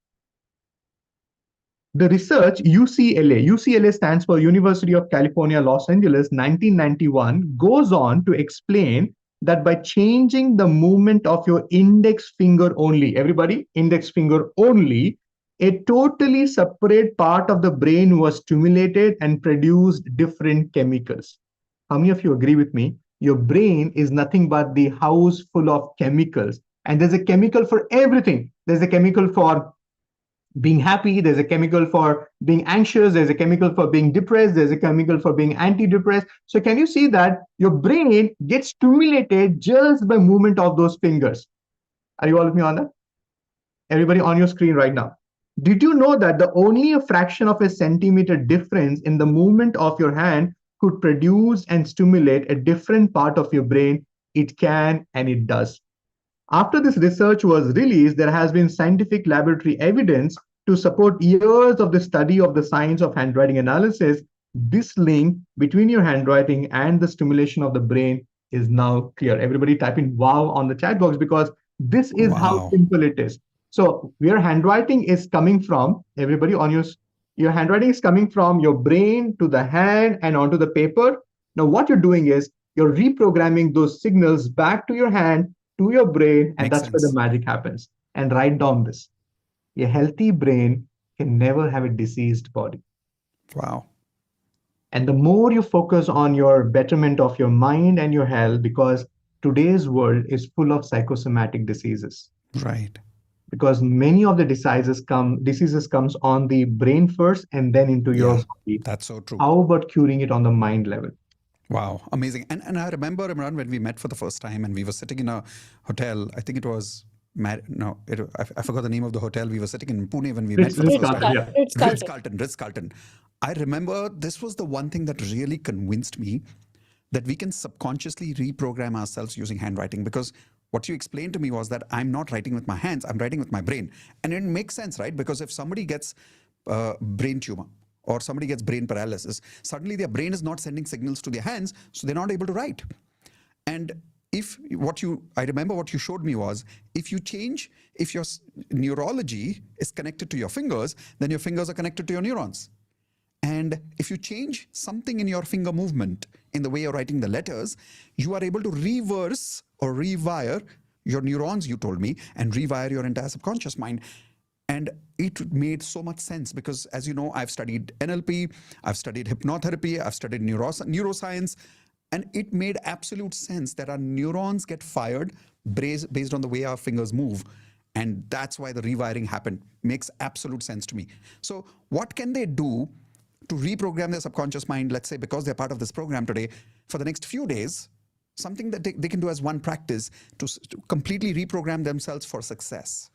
the research UCLA stands for University of California, Los Angeles, 1991, goes on to explain that by changing the movement of your index finger only, everybody, index finger only, a totally separate part of the brain was stimulated and produced different chemicals. How many of you agree with me? Your brain is nothing but the house full of chemicals. And there's a chemical for everything. There's a chemical for being happy, there's a chemical for being anxious, there's a chemical for being depressed, there's a chemical for being antidepressed. So can you see that your brain gets stimulated just by movement of those fingers? Are you all with me on that? Everybody on your screen right now. Did you know that the only a fraction of a centimeter difference in the movement of your hand could produce and stimulate a different part of your brain? It can, and it does. After this research was released, there has been scientific laboratory evidence to support years of the study of the science of handwriting analysis. This link between your handwriting and the stimulation of the brain is now clear. Everybody type in wow on the chat box, because this is how simple it is. So your handwriting is coming from, everybody on your handwriting is coming from your brain to the hand and onto the paper. Now what you're doing is you're reprogramming those signals back to your hand, to your brain, and that's where the magic happens. And write down this. A healthy brain can never have a diseased body. Wow. And the more you focus on your betterment of your mind and your health, because today's world is full of psychosomatic diseases. Right. Because many of the diseases comes on the brain first and then into your body. That's so true. How about curing it on the mind level? Wow, amazing. And I remember, Imran, when we met for the first time and we were sitting in a hotel, I think it was, I forgot the name of the hotel. We were sitting in Pune when we met for the first time. Ritz-Carlton. I remember this was the one thing that really convinced me that we can subconsciously reprogram ourselves using handwriting, because what you explained to me was that I'm not writing with my hands, I'm writing with my brain. And it makes sense, right? Because if somebody gets brain tumor, or somebody gets brain paralysis, suddenly their brain is not sending signals to their hands, so they're not able to write. And I remember what you showed me was, if your neurology is connected to your fingers, then your fingers are connected to your neurons. And if you change something in your finger movement, in the way you're writing the letters, you are able to reverse or rewire your neurons, you told me, and rewire your entire subconscious mind. And it made so much sense because, as you know, I've studied NLP, I've studied hypnotherapy, I've studied neuroscience, and it made absolute sense that our neurons get fired based on the way our fingers move. And that's why the rewiring happened. Makes absolute sense to me. So what can they do to reprogram their subconscious mind, let's say, because they're part of this program today, for the next few days, something that they can do as one practice to completely reprogram themselves for success?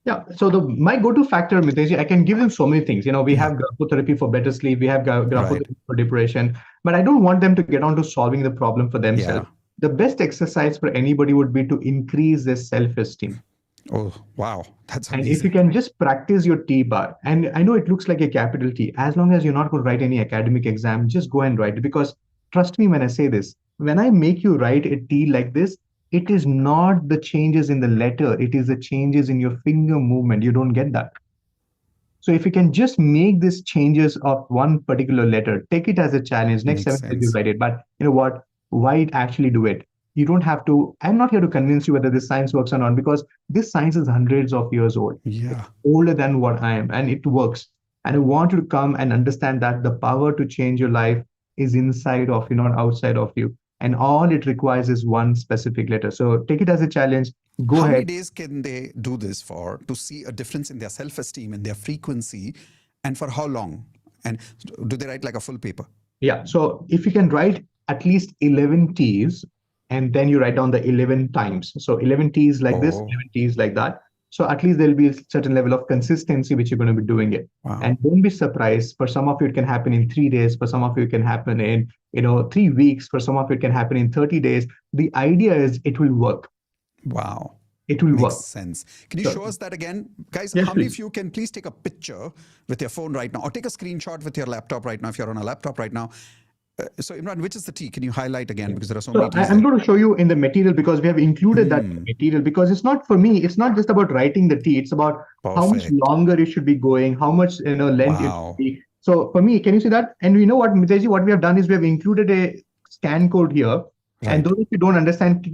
Yeah, so my go-to factor, Mitesh, I can give them so many things. You know, we have graphotherapy for better sleep, we have graphotherapy for depression, but I don't want them to get on to solving the problem for themselves. The best exercise for anybody would be to increase their self-esteem. Oh, wow. That's amazing. And if you can just practice your T-bar, and I know it looks like a capital T, as long as you're not going to write any academic exam, just go and write it. Because trust me when I say this, when I make you write a T like this, it is not the changes in the letter, it is the changes in your finger movement. You don't get that. So if you can just make these changes of one particular letter, take it as a challenge. Next 7 days you write it. But you know what? Why actually do it? You don't have to. I'm not here to convince you whether this science works or not, because this science is hundreds of years old. Yeah. It's older than what I am, and it works. And I want you to come and understand that the power to change your life is inside of you, not outside of you. And all it requires is one specific letter. So take it as a challenge. Go ahead. How many days can they do this for to see a difference in their self-esteem and their frequency, and for how long? And do they write like a full paper? Yeah. So if you can write at least 11 T's, and then you write down the 11 times. So 11 T's like this, 11 T's like that. So at least there'll be a certain level of consistency which you're going to be doing it. Wow. And don't be surprised. For some of you, it can happen in 3 days. For some of you, it can happen in 3 weeks. For some of you, it can happen in 30 days. The idea is it will work. Wow. it will Makes work. sense. Can you Sure. show us that again? Guys, Yes, how many of please. you can please take a picture with your phone right now or take a screenshot with your laptop right now if you're on a laptop right now? So Imran, which is the tea? Can you highlight again because there are so many So teas I'm there? going to show you in the material because we have included that material because it's not for me. It's not just about writing the tea. It's about how much Perfect. longer it should be going, how much length it should Wow. be. So for me, can you see that? And you know what, Mitesh, what we have done is we have included a scan code here. And Right. those of you don't understand,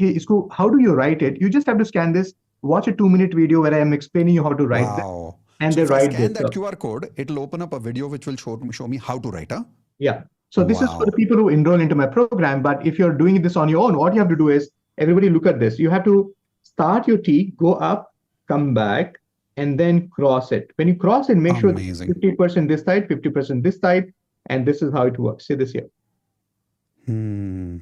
how do you write it? You just have to scan this, watch a 2-minute video where I am explaining you how to write this, Wow. and So they if I write this. scan that QR code, it'll open up a video which will show me how to write, huh? Yeah. So this is for the Wow. people who enroll into my program. But if you're doing this on your own, what you have to do is everybody look at this. You have to start your T, go up, come back, and then cross it. When you cross it, make sure Amazing. 50% this side, 50% this side, and this is how it works. See this here. Hmm.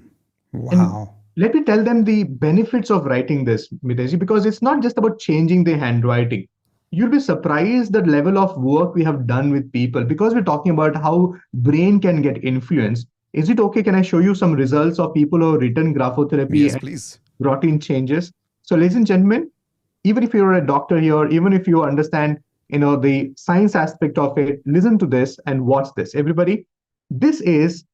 And Wow. let me tell them the benefits of writing this, Mitesh, because it's not just about changing the handwriting. You'll be surprised the level of work we have done with people because we're talking about how brain can get influenced. Is it okay? Can I show you some results of people who have written graphotherapy Yes, and please. brought in changes? So, ladies and gentlemen, even if you're a doctor here, even if you understand, the science aspect of it, listen to this and watch this. Everybody, this is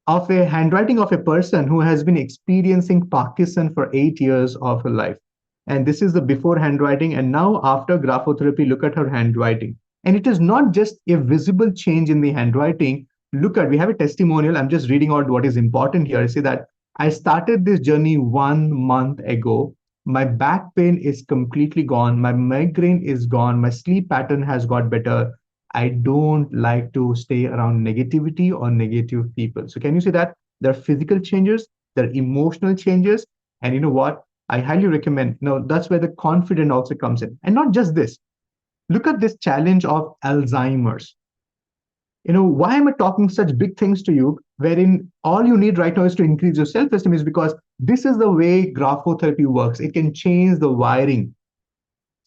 of a handwriting of a person who has been experiencing Parkinson for 8 years of her life. And this is the before handwriting. And now, after graphotherapy, look at her handwriting. And it is not just a visible change in the handwriting. Look at, we have a testimonial. I'm just reading out what is important here. I say that I started this journey 1 month ago. My back pain is completely gone. My migraine is gone. My sleep pattern has got better. I don't like to stay around negativity or negative people. So can you see that? There are physical changes, there are emotional changes. And you know what? I highly recommend, that's where the confidence also comes in. And not just this. Look at this challenge of Alzheimer's. Why am I talking such big things to you, wherein all you need right now is to increase your self-esteem is because this is the way graphotherapy works. It can change the wiring.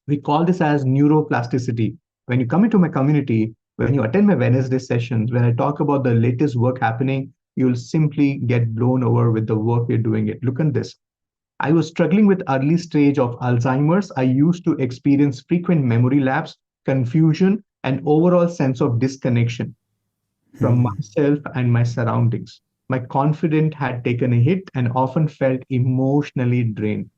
We call this as neuroplasticity. When you come into my community, when you attend my Wednesday sessions, when I talk about the latest work happening, you'll simply get blown over with the work we're doing it. Look at this. I was struggling with early stage of Alzheimer's. I used to experience frequent memory lapse, confusion, and overall sense of disconnection from myself and my surroundings. My confidence had taken a hit and often felt emotionally drained.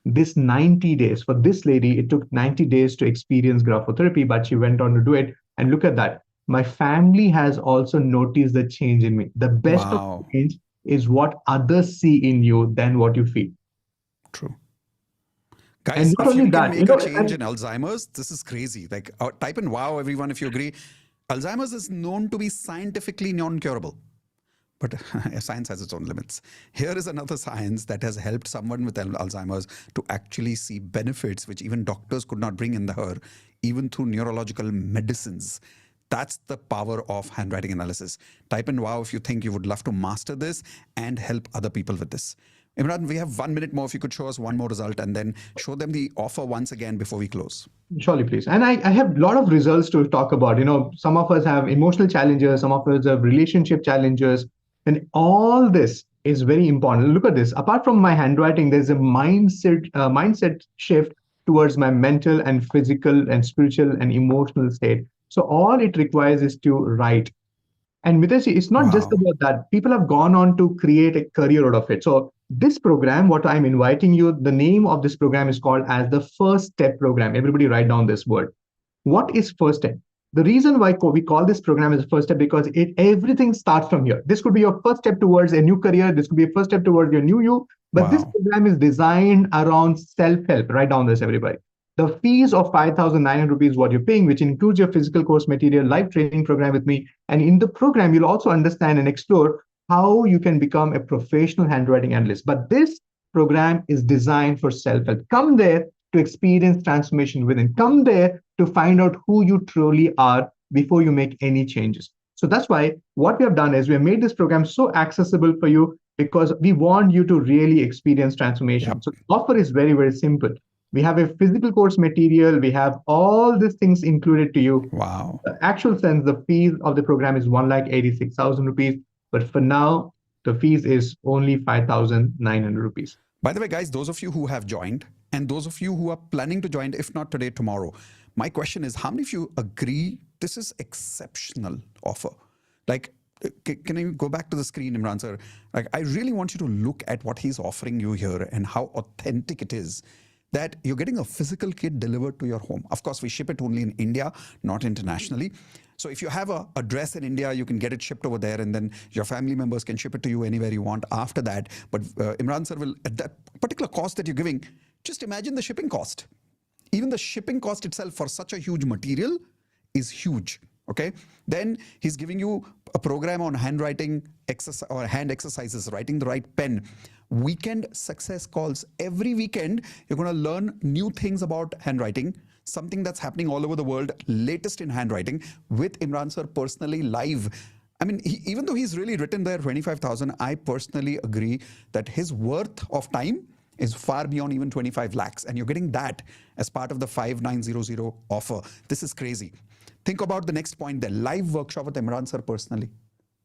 This 90 days, for this lady, it took 90 days to experience graphotherapy, but she went on to do it. And look at that. My family has also noticed the change in me. The best of Wow. change is what others see in you than what you feel. True. And Guys, not if only you can that, make a change in Alzheimer's, this is crazy. Like, type in wow, everyone, if you agree. Alzheimer's is known to be scientifically non-curable. But science has its own limits. Here is another science that has helped someone with Alzheimer's to actually see benefits which even doctors could not bring in her, even through neurological medicines. That's the power of handwriting analysis. Type in wow if you think you would love to master this and help other people with this. Imran, we have 1 minute more. If you could show us one more result and then show them the offer once again before we close. surely, please. And I have a lot of results to talk about. Some of us have emotional challenges, some of us have relationship challenges, and all this is very important. Look at this. Apart from my handwriting, there's a mindset shift towards my mental and physical and spiritual and emotional state. So all it requires is to write. And Mitesh, it's not just Wow. about that. People have gone on to create a career out of it. So this program, what I'm inviting you, the name of this program is called as the First Step Program. Everybody write down this word. What is first step? The reason why we call this program as first step because everything starts from here. This could be your first step towards a new career. This could be a first step towards your new you. But this Wow. program is designed around self-help. Write down this, everybody. The fees of 5,900 rupees what you're paying, which includes your physical course material, live training program with me. And in the program, you'll also understand and explore how you can become a professional handwriting analyst. But this program is designed for self-help. Come there to experience transformation within. Come there to find out who you truly are before you make any changes. So that's why what we have done is we have made this program so accessible for you because we want you to really experience transformation. Yep. So the offer is very, very simple. We have a physical course material. We have all these things included to you. Wow. The actual sense, the fees of the program is 1,86,000 rupees. But for now, the fees is only 5,900 rupees. By the way, guys, those of you who have joined And those of you who are planning to join, if not today, tomorrow, my question is, how many of you agree this is exceptional offer? Like, can you go back to the screen, Imran sir? Like, I really want you to look at what he's offering you here and how authentic it is that you're getting a physical kit delivered to your home. Of course, we ship it only in India, not internationally. So if you have a address in India, you can get it shipped over there, and then your family members can ship it to you anywhere you want after that. But Imran sir will, at that particular cost that you're giving, just imagine the shipping cost. Even the shipping cost itself for such a huge material is huge. Okay, then he's giving you a program on handwriting exercise or hand exercises, writing the right pen, weekend success calls. Every weekend you're going to learn new things about handwriting, something that's happening all over the world, latest in handwriting, with Imran sir personally live. I mean, even though he's really written there 25,000, I personally agree that his worth of time is far beyond even 25 lakhs, and you're getting that as part of the 5900 offer. This is crazy. Think about the next point, the live workshop with Imran sir personally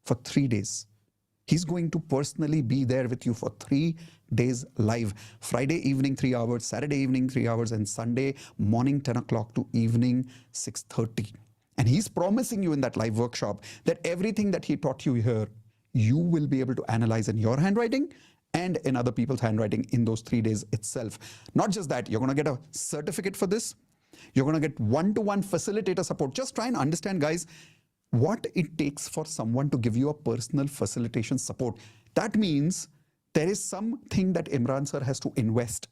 for 3 days. He's going to personally be there with you for 3 days live. Friday evening 3 hours, Saturday evening 3 hours, and Sunday morning 10 o'clock to evening 6:30. And he's promising you in that live workshop that everything that he taught you here, you will be able to analyze in your handwriting and in other people's handwriting in those 3 days itself. Not just that, you're going to get a certificate for this. You're going to get one-to-one facilitator support. Just try and understand, guys, what it takes for someone to give you a personal facilitation support. That means there is something that Imran sir has to invest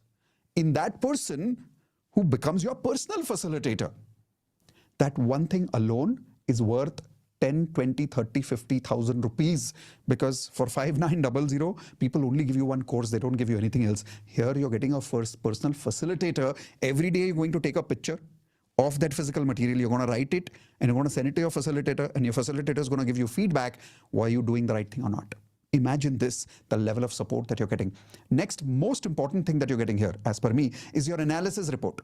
in that person who becomes your personal facilitator. That one thing alone is worth 10, 20, 30, 50,000 rupees, because for 5900, people only give you one course. They don't give you anything else. Here you're getting a first personal facilitator. Every day you're going to take a picture of that physical material. You're going to write it and you're going to send it to your facilitator, and your facilitator is going to give you feedback. Why are you doing the right thing or not? Imagine this, the level of support that you're getting. Next, most important thing that you're getting here, as per me, is your analysis report.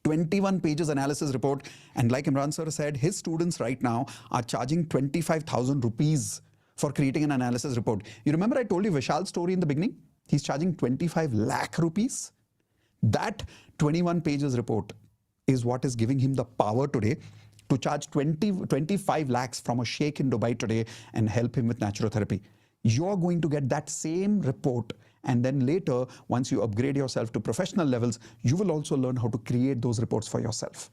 21 pages analysis report. And like Imran sir said, his students right now are charging 25,000 rupees for creating an analysis report. You remember I told you Vishal's story in the beginning? He's charging 25 lakh rupees. That 21 pages report is what is giving him the power today to charge 25 lakhs from a sheikh in Dubai today and help him with naturotherapy. You're going to get that same report, and then later, once you upgrade yourself to professional levels, you will also learn how to create those reports for yourself.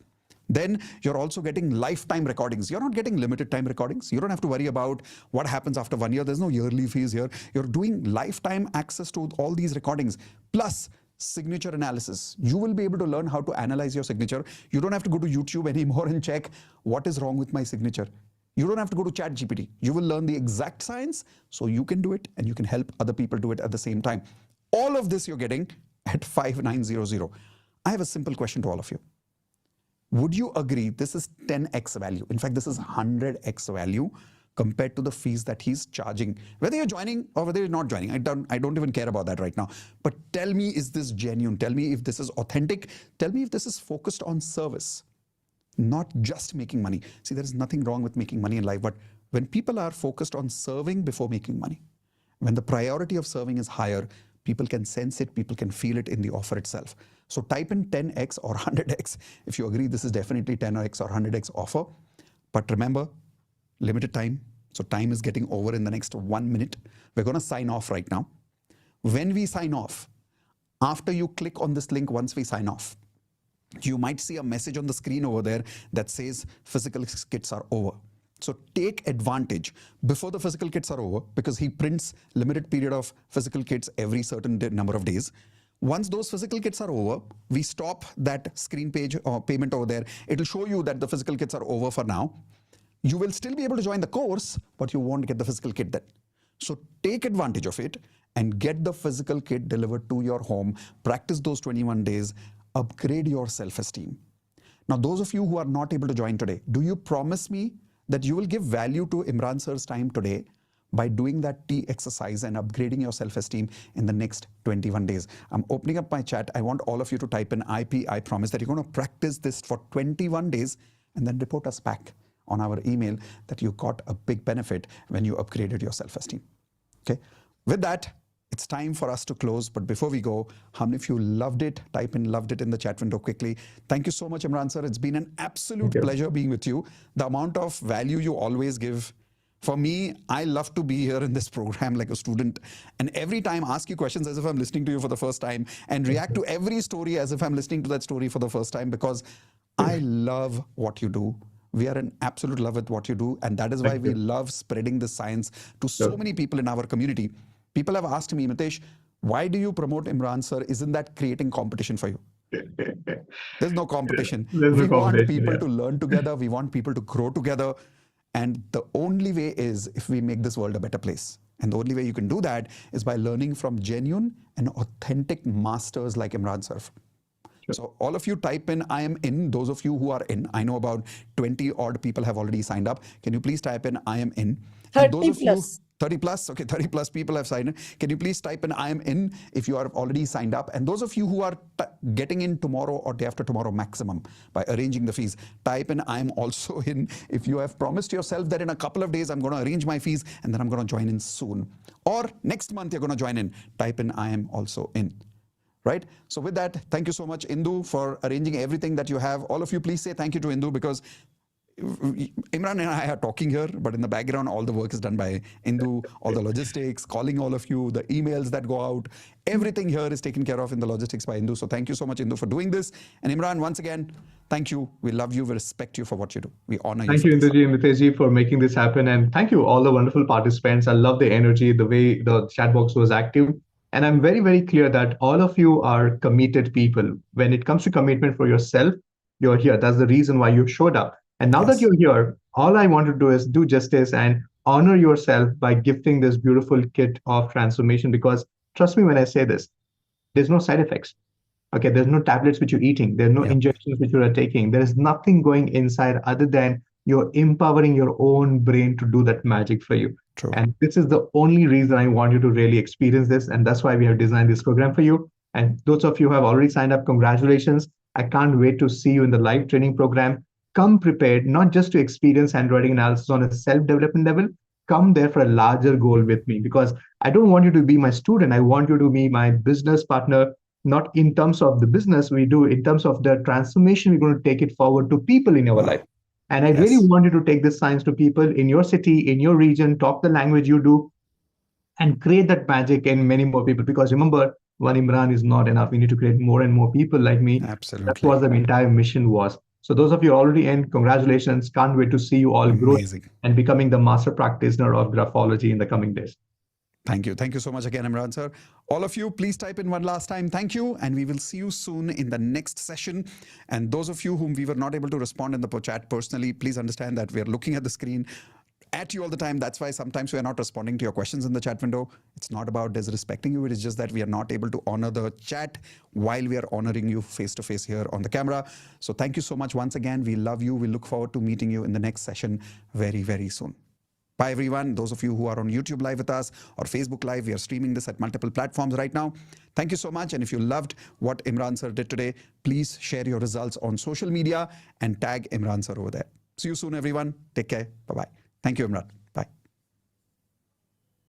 Then you're also getting lifetime recordings. You're not getting limited time recordings. You don't have to worry about what happens after 1 year. There's no yearly fees here. You're doing lifetime access to all these recordings, plus signature analysis. You will be able to learn how to analyze your signature. You don't have to go to YouTube anymore and check what is wrong with my signature. You don't have to go to ChatGPT. You will learn the exact science, so you can do it and you can help other people do it at the same time. All of this you're getting at 5900. I have a simple question to all of you. Would you agree this is 10x value? In fact, this is 100x value compared to the fees that he's charging. Whether you're joining or whether you're not joining, I don't even care about that right now. But tell me, is this genuine? Tell me if this is authentic. Tell me if this is focused on service, not just making money. See, there is nothing wrong with making money in life, but when people are focused on serving before making money, when the priority of serving is higher, people can sense it, people can feel it in the offer itself. So type in 10x or 100x if you agree this is definitely 10x or 100x offer. But remember, limited time. So time is getting over in the next 1 minute. We're going to sign off right now. When we sign off, after you click on this link, once we sign off, you might see a message on the screen over there that says physical kits are over. So take advantage before the physical kits are over, because he prints limited period of physical kits every certain number of days. Once those physical kits are over, we stop that screen page or payment over there. It'll show you that the physical kits are over for now. You will still be able to join the course, but you won't get the physical kit then. So take advantage of it and get the physical kit delivered to your home. Practice those 21 days. Upgrade your self-esteem. Now, those of you who are not able to join today, do you promise me that you will give value to Imran sir's time today by doing that T exercise and upgrading your self-esteem in the next 21 days? I'm opening up my chat. I want all of you to type in IP. I promise that you're going to practice this for 21 days and then report us back on our email that you got a big benefit when you upgraded your self-esteem. Okay. With that, It's time for us to close. But before we go, how many of you loved it? Type in loved it in the chat window quickly. Thank you so much, Imran sir. It's been an absolute pleasure being with you. The amount of value you always give. For me, I love to be here in this program like a student, and every time ask you questions as if I'm listening to you for the first time, and react to every story as if I'm listening to that story for the first time, because I love what you do. We are in absolute love with what you do, and that is why we love spreading the science to so many people in our community. People have asked me, Mitesh, why do you promote Imran sir? Isn't that creating competition for you? There's no competition. We want people to learn together. We want people to grow together. And the only way is if we make this world a better place. And the only way you can do that is by learning from genuine and authentic masters like Imran sir. So all of you type in, I am in, those of you who are in. I know about 20 odd people have already signed up. Can you please type in, I am in? 30 plus. 30 plus, okay, 30 plus people have signed in. Can you please type in I am in if you are already signed up? And those of you who are getting in tomorrow or day after tomorrow maximum by arranging the fees, type in I am also in if you have promised yourself that in a couple of days I'm going to arrange my fees and then I'm going to join in soon. Or next month you're going to join in. Type in I am also in. Right? So with that, thank you so much, Indu, for arranging everything that you have. All of you, please say thank you to Indu, because Imran and I are talking here, but in the background, all the work is done by Indu, all the logistics, calling all of you, the emails that go out, everything here is taken care of in the logistics by Indu. So thank you so much, Indu, for doing this. And Imran, once again, thank you. We love you. We respect you for what you do. We honor you. Thank you, Induji and Miteshji, for making this happen. And thank you, all the wonderful participants. I love the energy, the way the chat box was active. And I'm very, very clear that all of you are committed people. When it comes to commitment for yourself, you're here. That's the reason why you showed up. And now that you're here, all I want to do is do justice and honor yourself by gifting this beautiful kit of transformation. Because trust me when I say this, there's no side effects. Okay, there's no tablets which you're eating. There's no injections which you are taking. There is nothing going inside other than you're empowering your own brain to do that magic for you. True. And this is the only reason I want you to really experience this. And that's why we have designed this program for you. And those of you who have already signed up, congratulations. I can't wait to see you in the live training program. Come prepared, not just to experience handwriting analysis on a self-development level. Come there for a larger goal with me, because I don't want you to be my student. I want you to be my business partner, not in terms of the business we do, in terms of the transformation we're going to take it forward to people in our life. And I really want you to take this science to people in your city, in your region, talk the language you do, and create that magic in many more people. Because remember, one Imran is not enough. We need to create more and more people like me. Absolutely. That's what the entire mission was. So those of you already in, congratulations. Can't wait to see you all grow and becoming the master practitioner of graphology in the coming days. Thank you. Thank you so much again, Imran sir. All of you, please type in one last time. Thank you. And we will see you soon in the next session. And those of you whom we were not able to respond in the chat personally, please understand that we are looking at the screen at you all the time. That's why sometimes we are not responding to your questions in the chat window. It's not about disrespecting you. It is just that we are not able to honor the chat while we are honoring you face to face here on the camera. So thank you so much once again. We love you. We look forward to meeting you in the next session very, very soon. Bye everyone. Those of you who are on YouTube Live with us or Facebook Live, we are streaming this at multiple platforms right now. Thank you so much. And if you loved what Imran sir did today, please share your results on social media and tag Imran sir over there. See you soon, everyone. Take care. Bye-bye. Thank you, Imran.